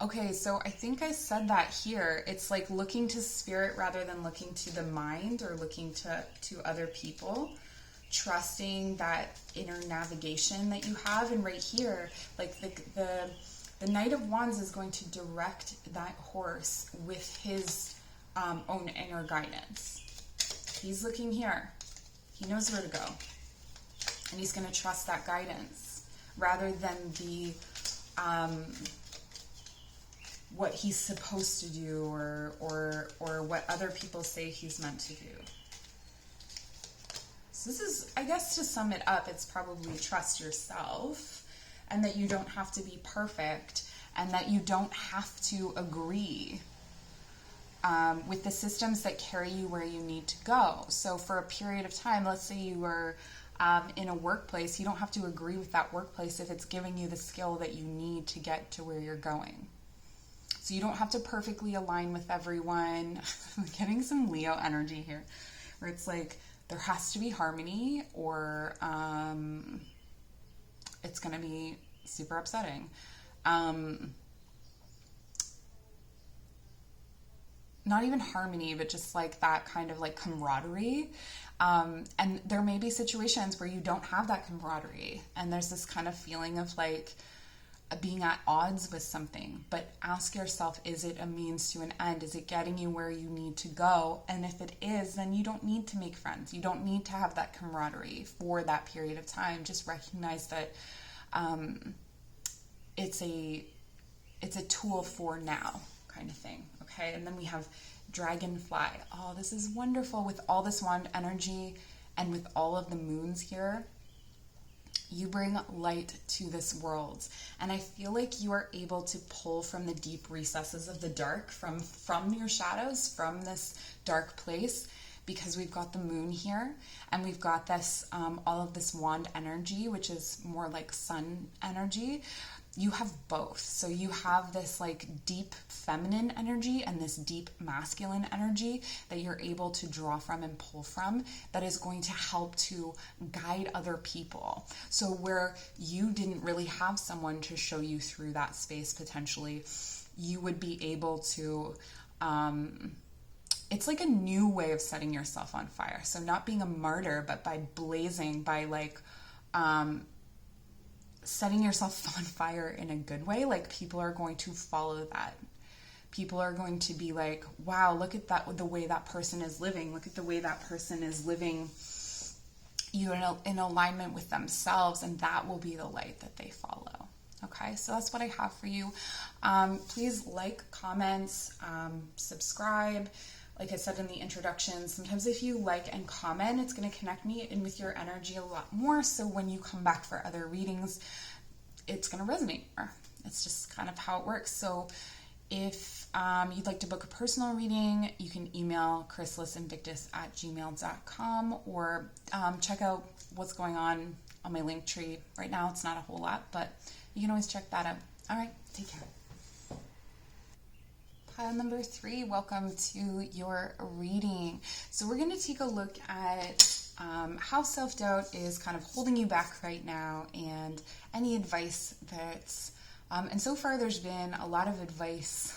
Okay, so I think I said that here. It's like looking to spirit rather than looking to the mind or looking to other people. Trusting that inner navigation that you have. And right here, like the Knight of Wands is going to direct that horse with his own inner guidance. He's looking here. He knows where to go. And he's going to trust that guidance rather than the what he's supposed to do or what other people say he's meant to do. So this is, I guess to sum it up, it's probably trust yourself and that you don't have to be perfect and that you don't have to agree with the systems that carry you where you need to go. So for a period of time, let's say you were in a workplace, you don't have to agree with that workplace if it's giving you the skill that you need to get to where you're going. So you don't have to perfectly align with everyone. I'm getting some Leo energy here, where it's like there has to be harmony or it's going to be super upsetting. Not even harmony, but just like that kind of like camaraderie. And there may be situations where you don't have that camaraderie and there's this kind of feeling of like being at odds with something, but ask yourself, is it a means to an end? Is it getting you where you need to go? And if it is, then you don't need to make friends. You don't need to have that camaraderie for that period of time. Just recognize that it's a tool for now kind of thing. Okay. And then we have dragonfly. Oh, this is wonderful with all this wand energy and with all of the moons here. You bring light to this world. And I feel like you are able to pull from the deep recesses of the dark, from your shadows, from this dark place, because we've got the moon here and we've got this, all of this wand energy, which is more like sun energy. You have both. So you have this like deep feminine energy and this deep masculine energy that you're able to draw from and pull from that is going to help to guide other people. So where you didn't really have someone to show you through that space potentially, you would be able to, it's like a new way of setting yourself on fire. So not being a martyr, but by blazing, by like, setting yourself on fire in a good way. Like people are going to follow that. People are going to be like, wow, look at that, the way that person is living. Look at the way that person is living, you know, in alignment with themselves. And that will be the light that they follow. Okay. So that's what I have for you. Please like, comments, subscribe. Like I said in the introduction, sometimes if you like and comment, it's going to connect me in with your energy a lot more. So when you come back for other readings, it's going to resonate more. It's just kind of how it works. So if you'd like to book a personal reading, you can email chrysalisinvictus@gmail.com or check out what's going on my link tree. Right now, it's not a whole lot, but you can always check that out. All right, take care. Pile number 3, welcome to your reading. So we're going to take a look at how self-doubt is kind of holding you back right now and any advice that's, and so far there's been a lot of advice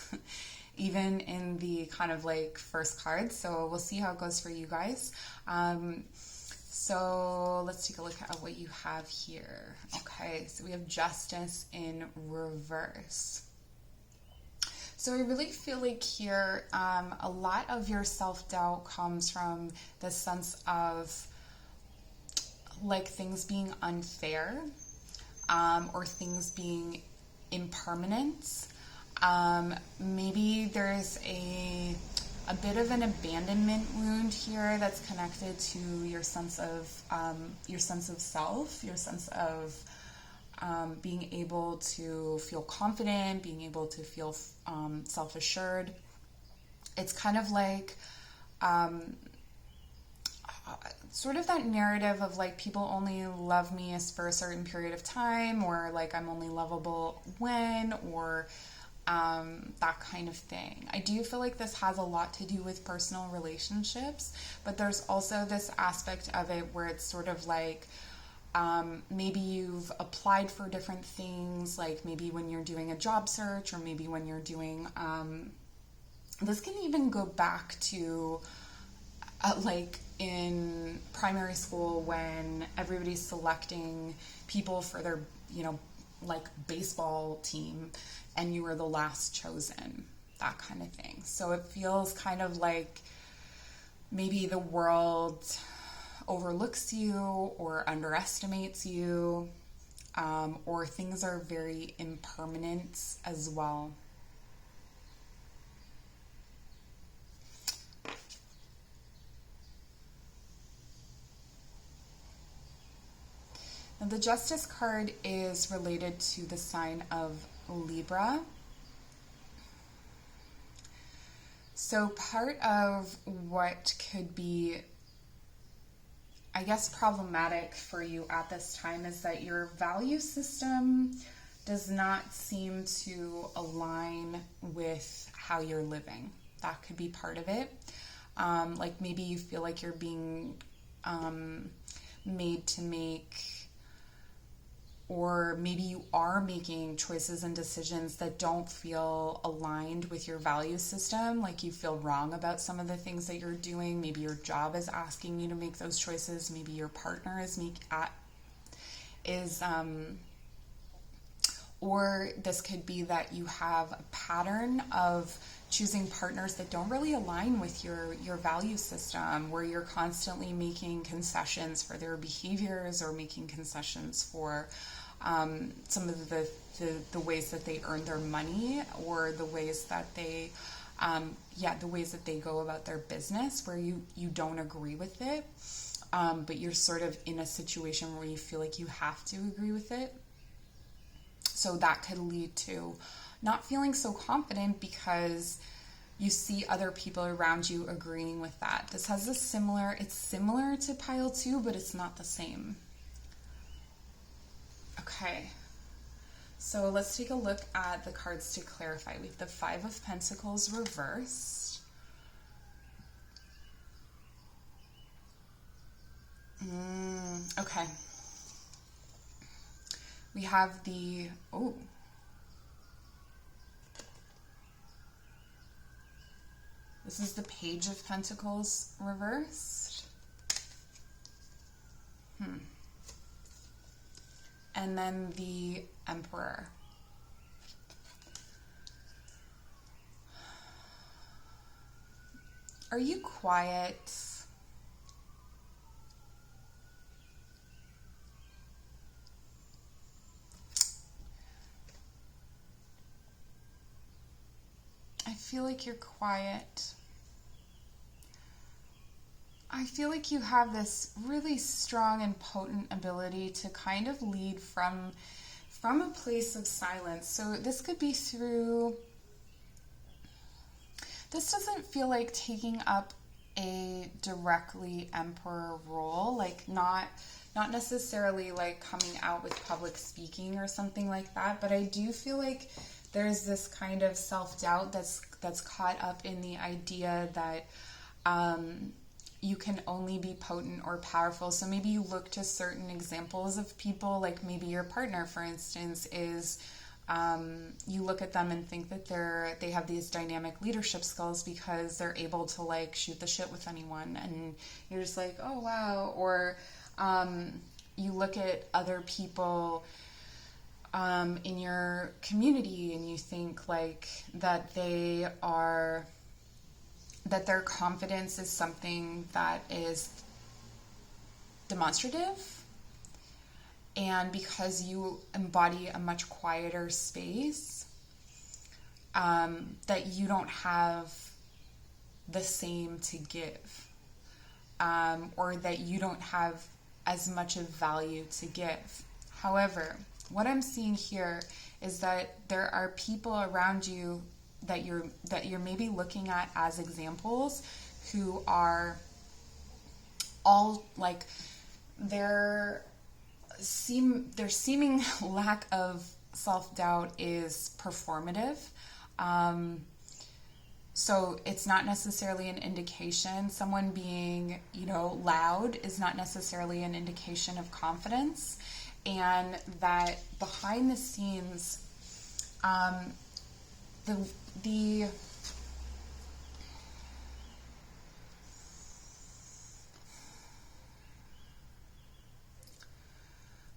even in the kind of like first card. So we'll see how it goes for you guys. So let's take a look at what you have here. Okay, so we have justice in reverse. So I really feel like here, a lot of your self-doubt comes from the sense of like things being unfair, or things being impermanent. Maybe there's a bit of an abandonment wound here that's connected to your sense of self, your sense of being able to feel confident, being able to feel self-assured. It's kind of like sort of that narrative of like people only love me for a certain period of time, or like I'm only lovable when, or that kind of thing. I do feel like this has a lot to do with personal relationships, but there's also this aspect of it where it's sort of like maybe you've applied for different things, like maybe when you're doing a job search, or maybe when you're doing, this can even go back to like in primary school when everybody's selecting people for their, like baseball team, and you were the last chosen, that kind of thing. So it feels kind of like maybe the world overlooks you or underestimates you, or things are very impermanent as well. Now, the Justice card is related to the sign of Libra. So part of what could be, I guess, problematic for you at this time is that your value system does not seem to align with how you're living. That could be part of it. Like maybe you feel like you're being made to make, or maybe you are making choices and decisions that don't feel aligned with your value system. Like you feel wrong about some of the things that you're doing. Maybe your job is asking you to make those choices. Maybe your partner or this could be that you have a pattern of choosing partners that don't really align with your value system, where you're constantly making concessions for their behaviors, or making concessions for some of the ways that they earn their money, or the ways that they the ways that they go about their business, where you don't agree with it, but you're sort of in a situation where you feel like you have to agree with it. So that could lead to not feeling so confident because you see other people around you agreeing with that. This has it's similar to pile 2, but it's not the same. Okay, so let's take a look at the cards to clarify. We have the 5 of Pentacles reversed. Okay. We have the, this is the Page of Pentacles reversed. And then the Emperor. Are you quiet? I feel like you're quiet. I feel like you have this really strong and potent ability to kind of lead from a place of silence. So this could be through, this doesn't feel like taking up a directly Emperor role, like not necessarily like coming out with public speaking or something like that, but I do feel like there's this kind of self-doubt that's caught up in the idea that you can only be potent or powerful. So maybe you look to certain examples of people, like maybe your partner, for instance, is you look at them and think that they have these dynamic leadership skills because they're able to like shoot the shit with anyone, and you're just like, oh wow. Or you look at other people in your community and you think like that their confidence is something that is demonstrative, and because you embody a much quieter space, that you don't have the same to give, or that you don't have as much of value to give. However, what I'm seeing here is that there are people around you that you're maybe looking at as examples who are all like their seeming lack of self-doubt is performative. So it's not necessarily an indication. Someone being, loud is not necessarily an indication of confidence. And that behind the scenes, the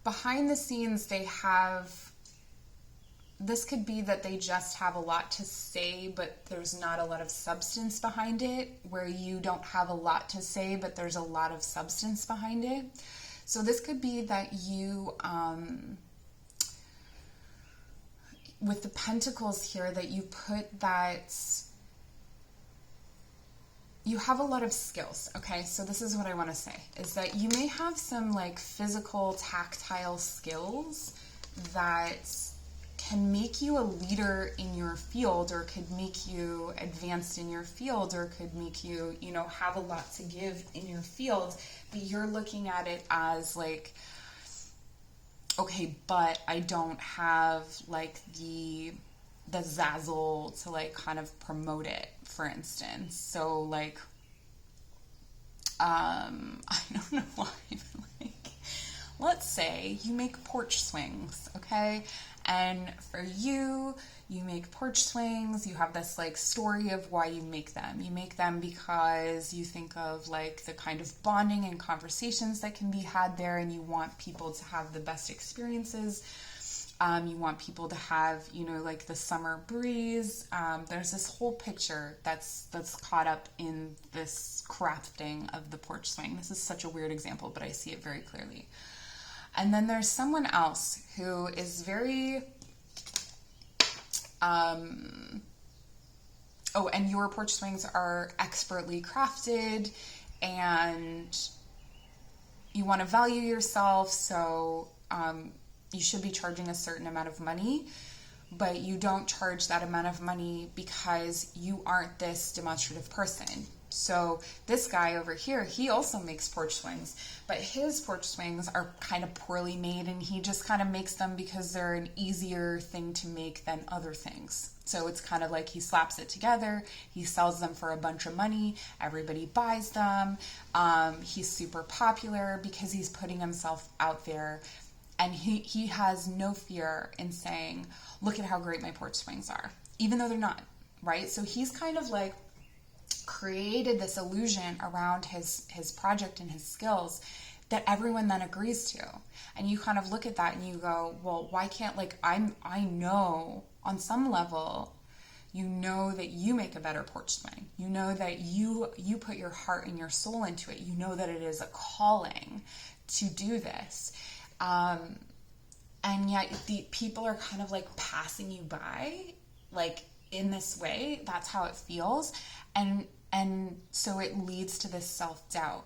behind the scenes, this could be that they just have a lot to say, but there's not a lot of substance behind it, where you don't have a lot to say, but there's a lot of substance behind it. So this could be that you, with the pentacles here, that you put that you have a lot of skills, okay? So this is what I want to say, is that you may have some like physical, tactile skills that can make you a leader in your field, or could make you advanced in your field, or could make you, have a lot to give in your field, but you're looking at it as like, okay, but I don't have like the zazzle to like kind of promote it, for instance. So like, I don't know why, but like, let's say you make porch swings, okay? And for you make porch swings, you have this like story of why you make them. You make them because you think of like the kind of bonding and conversations that can be had there, and you want people to have the best experiences. You want people to have, like the summer breeze. There's this whole picture that's caught up in this crafting of the porch swing. This is such a weird example, but I see it very clearly. And then there's someone else who is very, and your porch swings are expertly crafted, and you want to value yourself, so you should be charging a certain amount of money, but you don't charge that amount of money because you aren't this demonstrative person. So this guy over here, he also makes porch swings, but his porch swings are kind of poorly made, and he just kind of makes them because they're an easier thing to make than other things. So it's kind of like he slaps it together, he sells them for a bunch of money, everybody buys them. He's super popular because he's putting himself out there, and he has no fear in saying, look at how great my porch swings are, even though they're not, right? So he's kind of like created this illusion around his project and his skills that everyone then agrees to. And you kind of look at that and you go, well, why can't, like, I know on some level, that you make a better porch swing. You know that you put your heart and your soul into it. You know that it is a calling to do this. And yet the people are kind of like passing you by, like, in this way. That's how it feels. And so it leads to this self-doubt.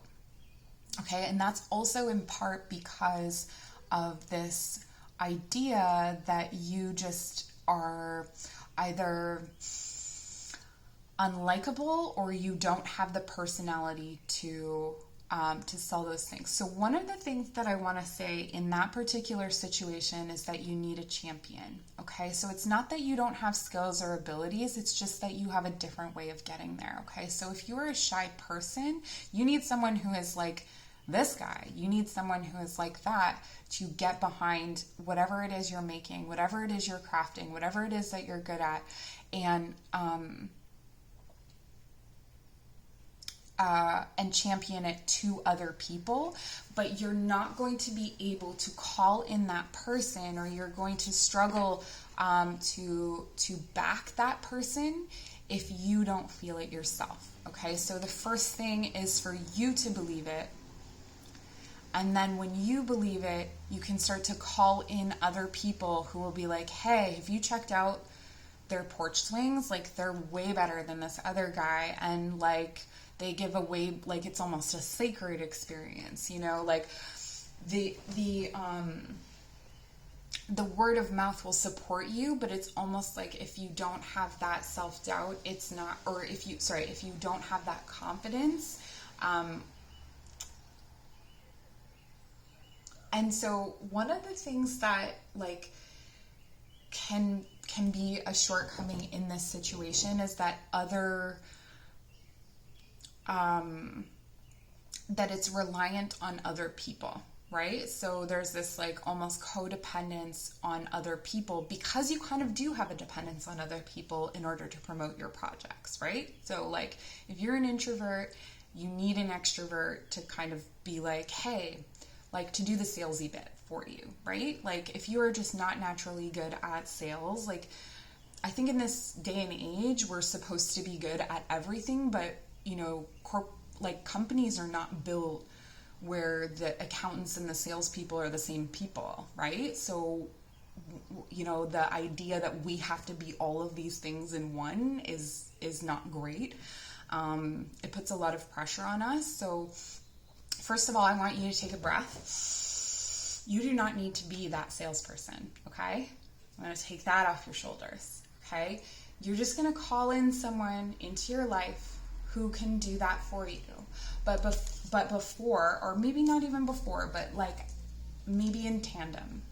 Okay. And that's also in part because of this idea that you just are either unlikable, or you don't have the personality to sell those things. So one of the things that I want to say in that particular situation is that you need a champion. Okay. So it's not that you don't have skills or abilities. It's just that you have a different way of getting there. Okay. So if you're a shy person, you need someone who is like this guy. You need someone who is like that to get behind whatever it is you're making, whatever it is you're crafting, whatever it is that you're good at. And champion it to other people, but you're not going to be able to call in that person, or you're going to struggle to back that person if you don't feel it yourself. Okay, so the first thing is for you to believe it, and then when you believe it, you can start to call in other people who will be like, hey, have you checked out their porch swings? Like, they're way better than this other guy, and like, they give away, like, it's almost a sacred experience, like the word of mouth will support you, but it's almost like if you don't have that self-doubt, it's not, or if you don't have that confidence, And so one of the things that like can be a shortcoming in this situation is that that it's reliant on other people, right? So there's this like almost codependence on other people because you kind of do have a dependence on other people in order to promote your projects, right? So like if you're an introvert, you need an extrovert to kind of be like, hey, like to do the salesy bit for you, right? Like if you are just not naturally good at sales, like I think in this day and age, we're supposed to be good at everything, but you know, like companies are not built where the accountants and the salespeople are the same people, right? So, you know, the idea that we have to be all of these things in one is not great. It puts a lot of pressure on us. So, first of all, I want you to take a breath. You do not need to be that salesperson, okay? I'm going to take that off your shoulders, okay? You're just going to call in someone into your life who can do that for you. But before, or maybe not even before, but like maybe in tandem,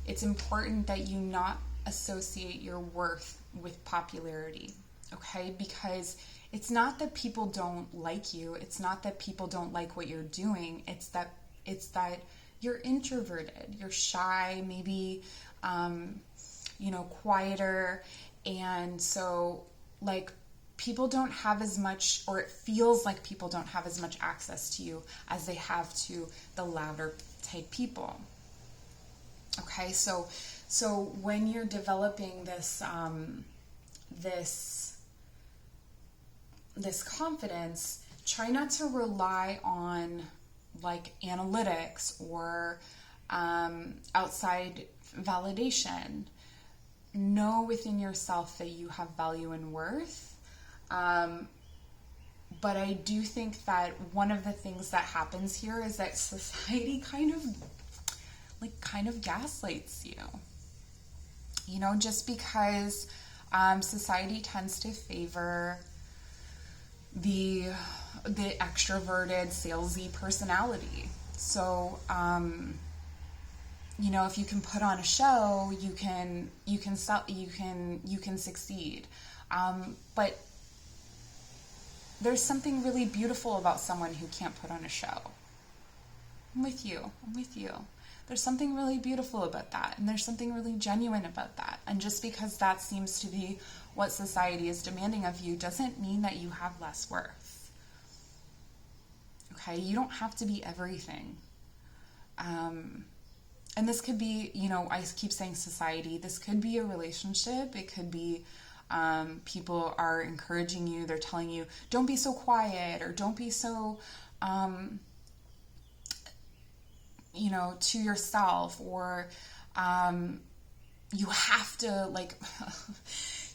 it's important that you not associate your worth with popularity, okay? Because it's not that people don't like you. It's not that people don't like what you're doing. It's that you're introverted, you're shy, maybe, you know, quieter. And so like people don't have as much, or it feels like people don't have as much access to you as they have to the louder type people. Okay, so when you're developing this this confidence, try not to rely on like analytics or outside validation. Know within yourself that you have value and worth. But I do think that one of the things that happens here is that society kind of gaslights you. You know, just because society tends to favor the extroverted, salesy personality. So, you know, if you can put on a show, you can succeed. But there's something really beautiful about someone who can't put on a show. I'm with you. There's something really beautiful about that, and there's something really genuine about that. And just because that seems to be what society is demanding of you doesn't mean that you have less worth. Okay? You don't have to be everything. And this could be, you know, I keep saying society. This could be a relationship. It could be people are encouraging you. They're telling you, don't be so quiet, or don't be so, you know, to yourself, or you have to, like,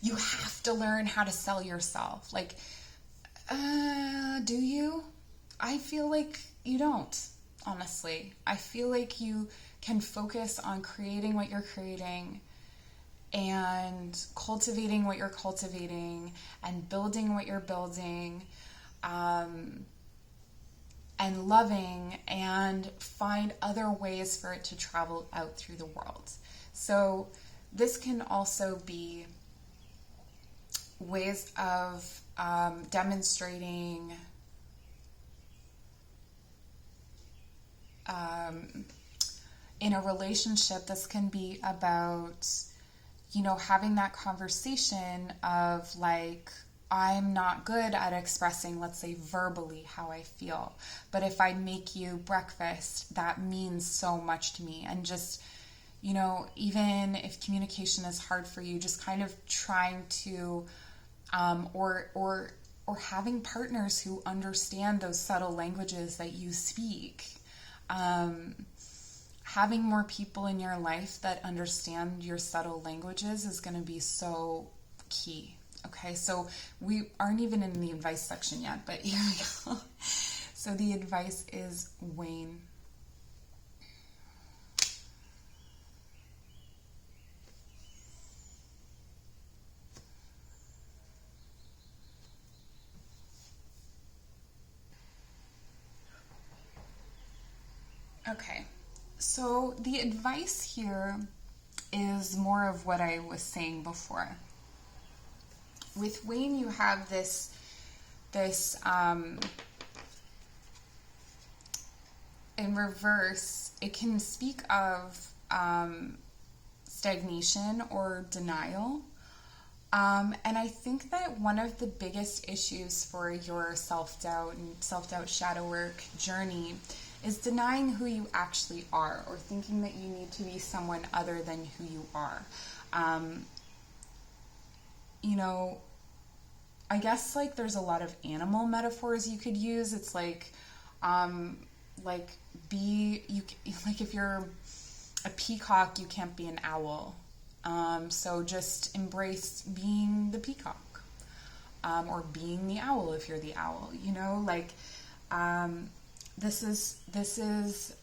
you have to learn how to sell yourself. Like, do you? I feel like you don't, honestly. I feel like you can focus on creating what you're creating, and cultivating what you're cultivating, and building what you're building, and loving, and find other ways for it to travel out through the world. So this can also be ways of demonstrating in a relationship. This can be about, you know, having that conversation of like, I'm not good at expressing, let's say, verbally how I feel. But if I make you breakfast, that means so much to me. And just, you know, even if communication is hard for you, just kind of trying to, or having partners who understand those subtle languages that you speak. Having more people in your life that understand your subtle languages is going to be so key. Okay, so we aren't even in the advice section yet, but here we go. So the advice is Wayne. Okay, So the advice here is more of what I was saying before. With Wayne, you have this in reverse, it can speak of stagnation or denial. And I think that one of the biggest issues for your self-doubt and self-doubt shadow work journey is denying who you actually are, or thinking that you need to be someone other than who you are. You know, I guess like there's a lot of animal metaphors you could use. It's like if you're a peacock, you can't be an owl. So just embrace being the peacock, or being the owl if you're the owl. You know, like this is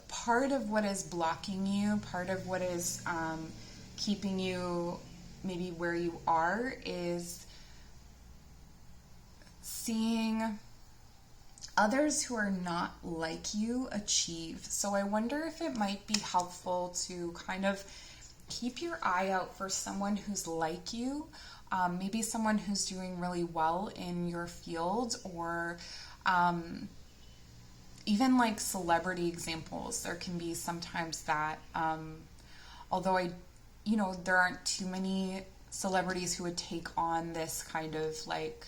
part of what is blocking you. Part of what is keeping you maybe where you are is seeing others who are not like you achieve. So I wonder if it might be helpful to kind of keep your eye out for someone who's like you, maybe someone who's doing really well in your field, or even like celebrity examples. There can be sometimes that, although there aren't too many celebrities who would take on this kind of like,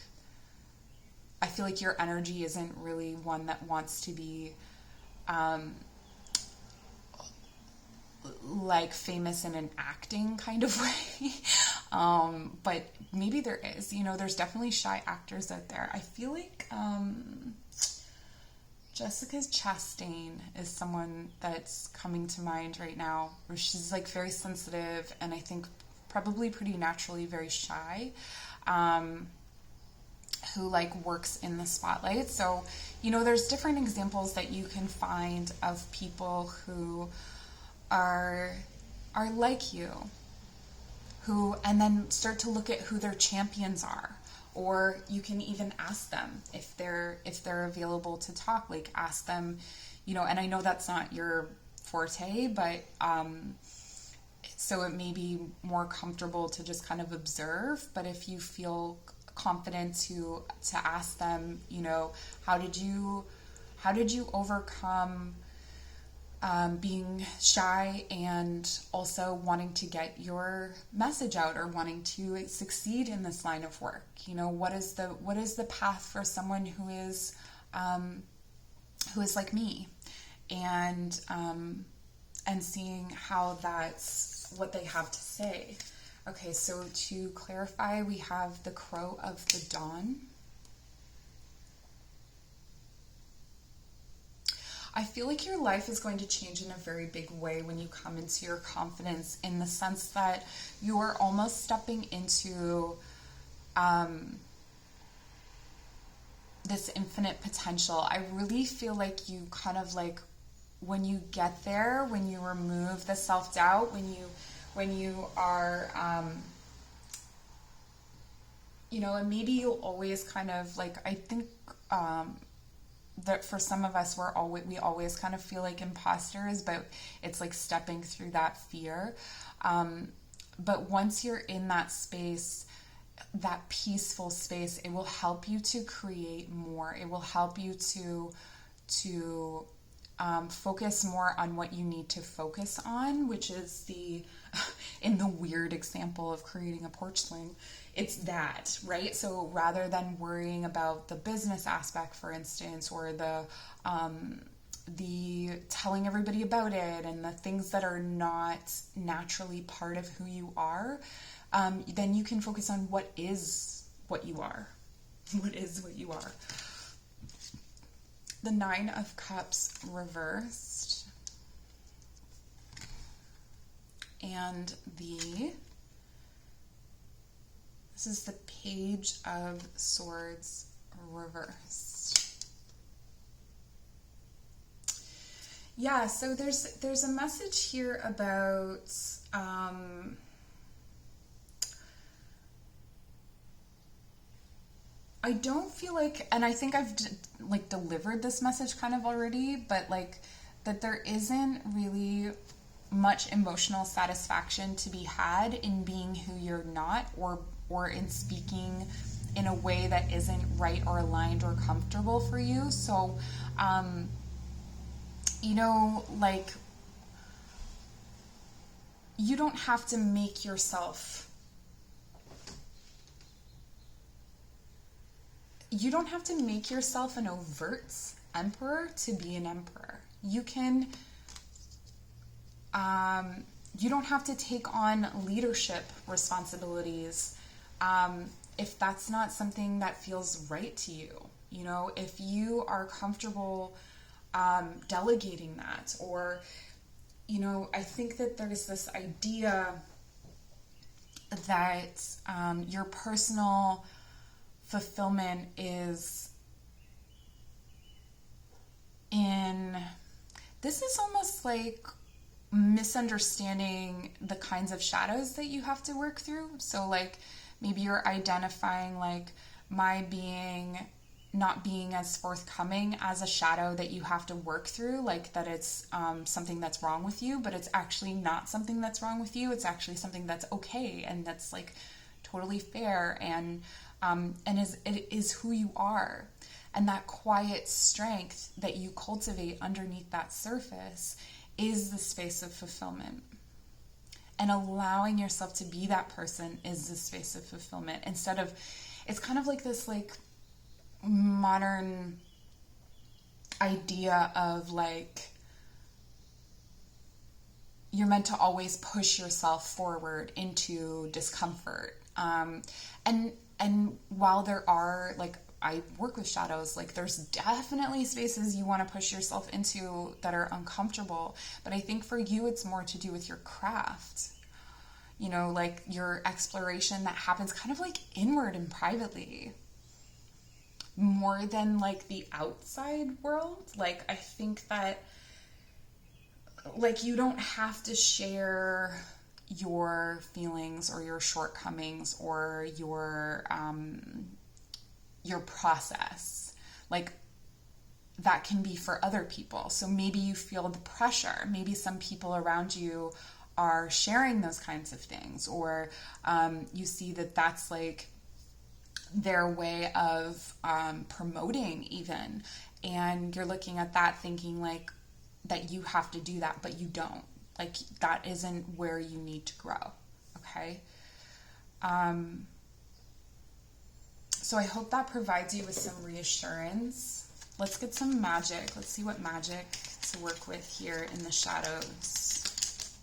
I feel like your energy isn't really one that wants to be like famous in an acting kind of way. But maybe there is, there's definitely shy actors out there. I feel like Jessica Chastain is someone that's coming to mind right now, where she's like very sensitive and I think probably pretty naturally very shy. Who like works in the spotlight. So, there's different examples that you can find of people who are like you, and then start to look at who their champions are. Or you can even ask them if they're available to talk, like ask them, and I know that's not your forte, but so it may be more comfortable to just kind of observe. But if you feel confident to ask them, how did you overcome being shy and also wanting to get your message out, or wanting to succeed in this line of work? What is the path for someone who is like me, and seeing how that's what they have to say. Okay, so to clarify, we have the crow of the dawn. I feel like your life is going to change in a very big way when you come into your confidence, in the sense that you are almost stepping into this infinite potential. I really feel like you kind of like, when you get there, when you remove the self-doubt, when you are, and maybe you'll always kind of like, I think that for some of us, we always kind of feel like imposters, but it's like stepping through that fear. But once you're in that space, that peaceful space, it will help you to create more. It will help you to focus more on what you need to focus on, which is in the weird example of creating a porch swing, it's that, right? So rather than worrying about the business aspect, for instance, or the telling everybody about it and the things that are not naturally part of who you are, then you can focus on what is what you are. What is what you are. The 9 of Cups reversed. And this is the Page of Swords reversed. Yeah, so there's a message here about I don't feel like, and I think I've delivered this message kind of already, but like that there isn't really much emotional satisfaction to be had in being who you're not, or in speaking in a way that isn't right or aligned or comfortable for you. So, like, you don't have to make yourself an overt emperor to be an emperor. You can, you don't have to take on leadership responsibilities if that's not something that feels right to you. If you are comfortable delegating that, or, I think that there's this idea that your personal fulfillment is this is almost like misunderstanding the kinds of shadows that you have to work through. So like maybe you're identifying like my not being as forthcoming as a shadow that you have to work through, like that it's something that's wrong with you, but it's actually not something that's wrong with you. It's actually something that's okay, and that's like totally fair, and it is who you are. And that quiet strength that you cultivate underneath that surface is the space of fulfillment. And allowing yourself to be that person is the space of fulfillment. Instead of, it's kind of like this like modern idea of like, you're meant to always push yourself forward into discomfort. And while there are, like, I work with shadows, like there's definitely spaces you want to push yourself into that are uncomfortable. But I think for you, it's more to do with your craft, like your exploration that happens kind of like inward and privately, more than like the outside world. Like, I think that like you don't have to share your feelings or your shortcomings or your process. Like, that can be for other people. So maybe you feel the pressure. Maybe some people around you are sharing those kinds of things, or you see that that's like their way of promoting even, and you're looking at that thinking like that you have to do that, but you don't. Like, that isn't where you need to grow. Okay. So I hope that provides you with some reassurance. Let's get some magic. Let's see what magic to work with here in the shadows.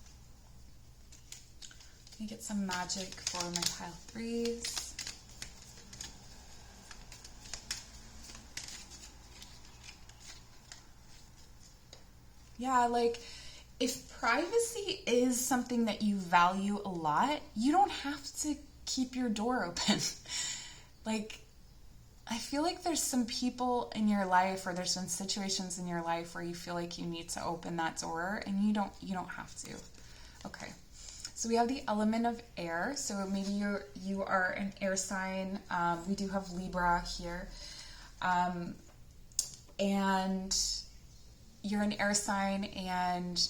Let me get some magic for my pile 3s. Yeah, like, if privacy is something that you value a lot, you don't have to keep your door open. Like, I feel like there's some people in your life, or there's some situations in your life where you feel like you need to open that door, and you don't have to. Okay. So we have the element of air. So maybe you are an air sign. We do have Libra here. And you're an air sign, and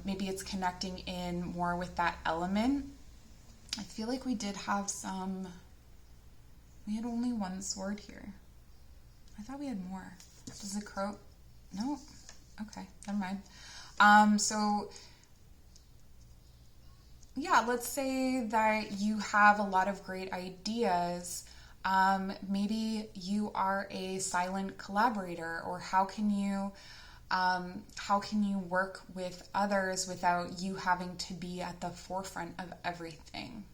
maybe it's connecting in more with that element. I feel like we did have we had only one sword here. I thought we had more. Does it crow? No. Okay, never mind. So yeah, let's say that you have a lot of great ideas. Maybe you are a silent collaborator, or how can you work with others without you having to be at the forefront of everything?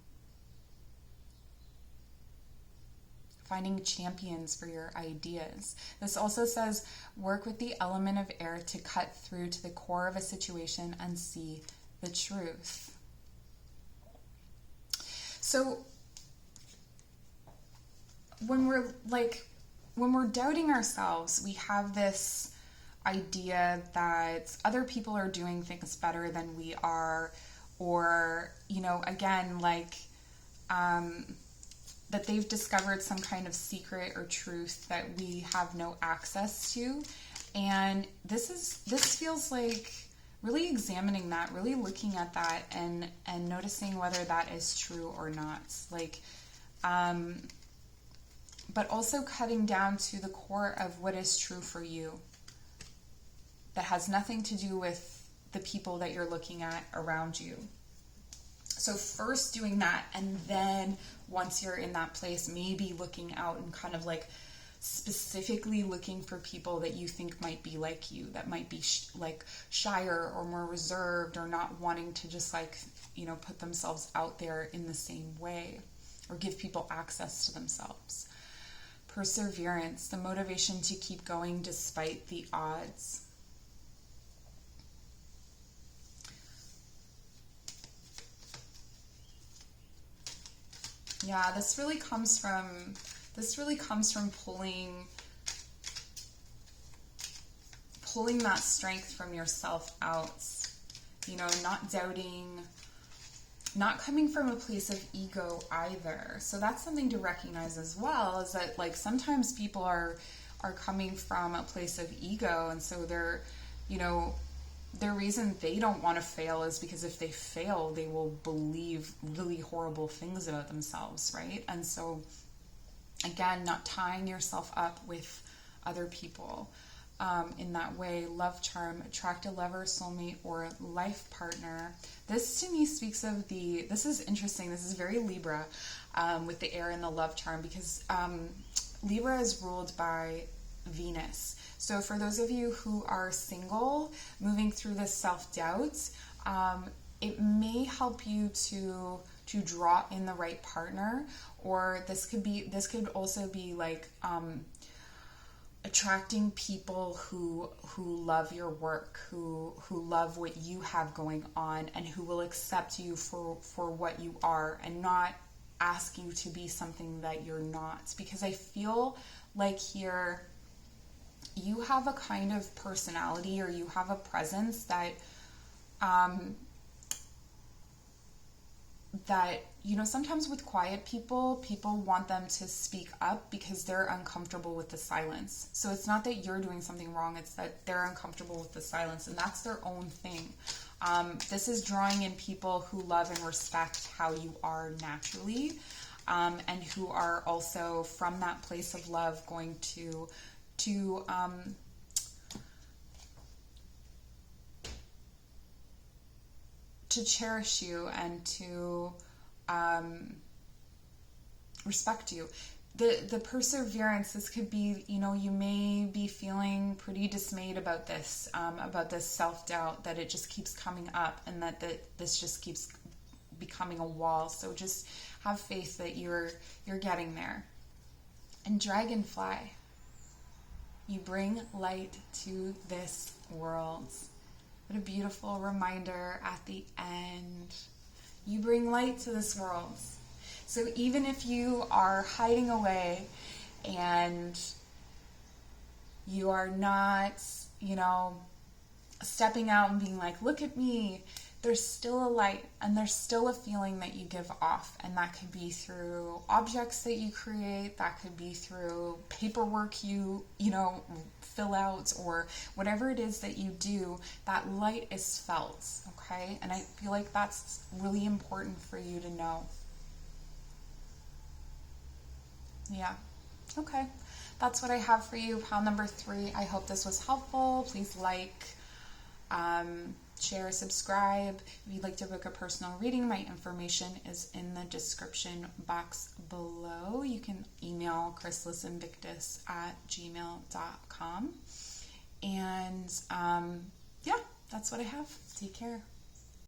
Finding champions for your ideas. This also says work with the element of air to cut through to the core of a situation and see the truth. So when we're doubting ourselves, we have this idea that other people are doing things better than we are, or, again, like, that they've discovered some kind of secret or truth that we have no access to. And this feels like really examining that, really looking at that and noticing whether that is true or not. Like, but also cutting down to the core of what is true for you. That has nothing to do with the people that you're looking at around you. So first doing that, and then once you're in that place, maybe looking out and kind of like specifically looking for people that you think might be like you, that might be like shyer or more reserved or not wanting to just like, you know, put themselves out there in the same way or give people access to themselves. Perseverance, the motivation to keep going despite the odds. Yeah, this really comes from pulling that strength from yourself out. You know, not doubting, not coming from a place of ego either. So that's something to recognize as well, is that like sometimes people are coming from a place of ego, and so they're, you know, their reason they don't want to fail is because if they fail, they will believe really horrible things about themselves, right? And so, again, not tying yourself up with other people in that way. Love charm, attract a lover, soulmate, or life partner. This to me speaks of this is interesting, this is very Libra with the air and the love charm, because Libra is ruled by Venus. So for those of you who are single, moving through this self-doubt, it may help you to draw in the right partner, or this could also be like attracting people who love your work, who love what you have going on, and who will accept you for what you are and not ask you to be something that you're not. Because I feel like here you have a kind of personality, or you have a presence that you know, sometimes with quiet people want them to speak up because they're uncomfortable with the silence. So it's not that you're doing something wrong, it's that they're uncomfortable with the silence, and that's their own thing. This is drawing in people who love and respect how you are naturally, and who are also from that place of love going to cherish you and to respect you. The perseverance, this could be, you know, you may be feeling pretty dismayed about this self-doubt, that it just keeps coming up, and that this just keeps becoming a wall. So just have faith that you're getting there. And dragonfly, you bring light to this world. What a beautiful reminder at the end. You bring light to this world. So even if you are hiding away and you are not, you know, stepping out and being like, look at me, there's still a light, and there's still a feeling that you give off. And that could be through objects that you create, that could be through paperwork you know, fill out, or whatever it is that you do, that light is felt, okay? And I feel like that's really important for you to know. Yeah. Okay. That's what I have for you, pile number 3. I hope this was helpful. Please like, share, subscribe. If you'd like to book a personal reading, my information is in the description box below. You can email chrysalisinvictus@gmail.com. And yeah, that's what I have. Take care.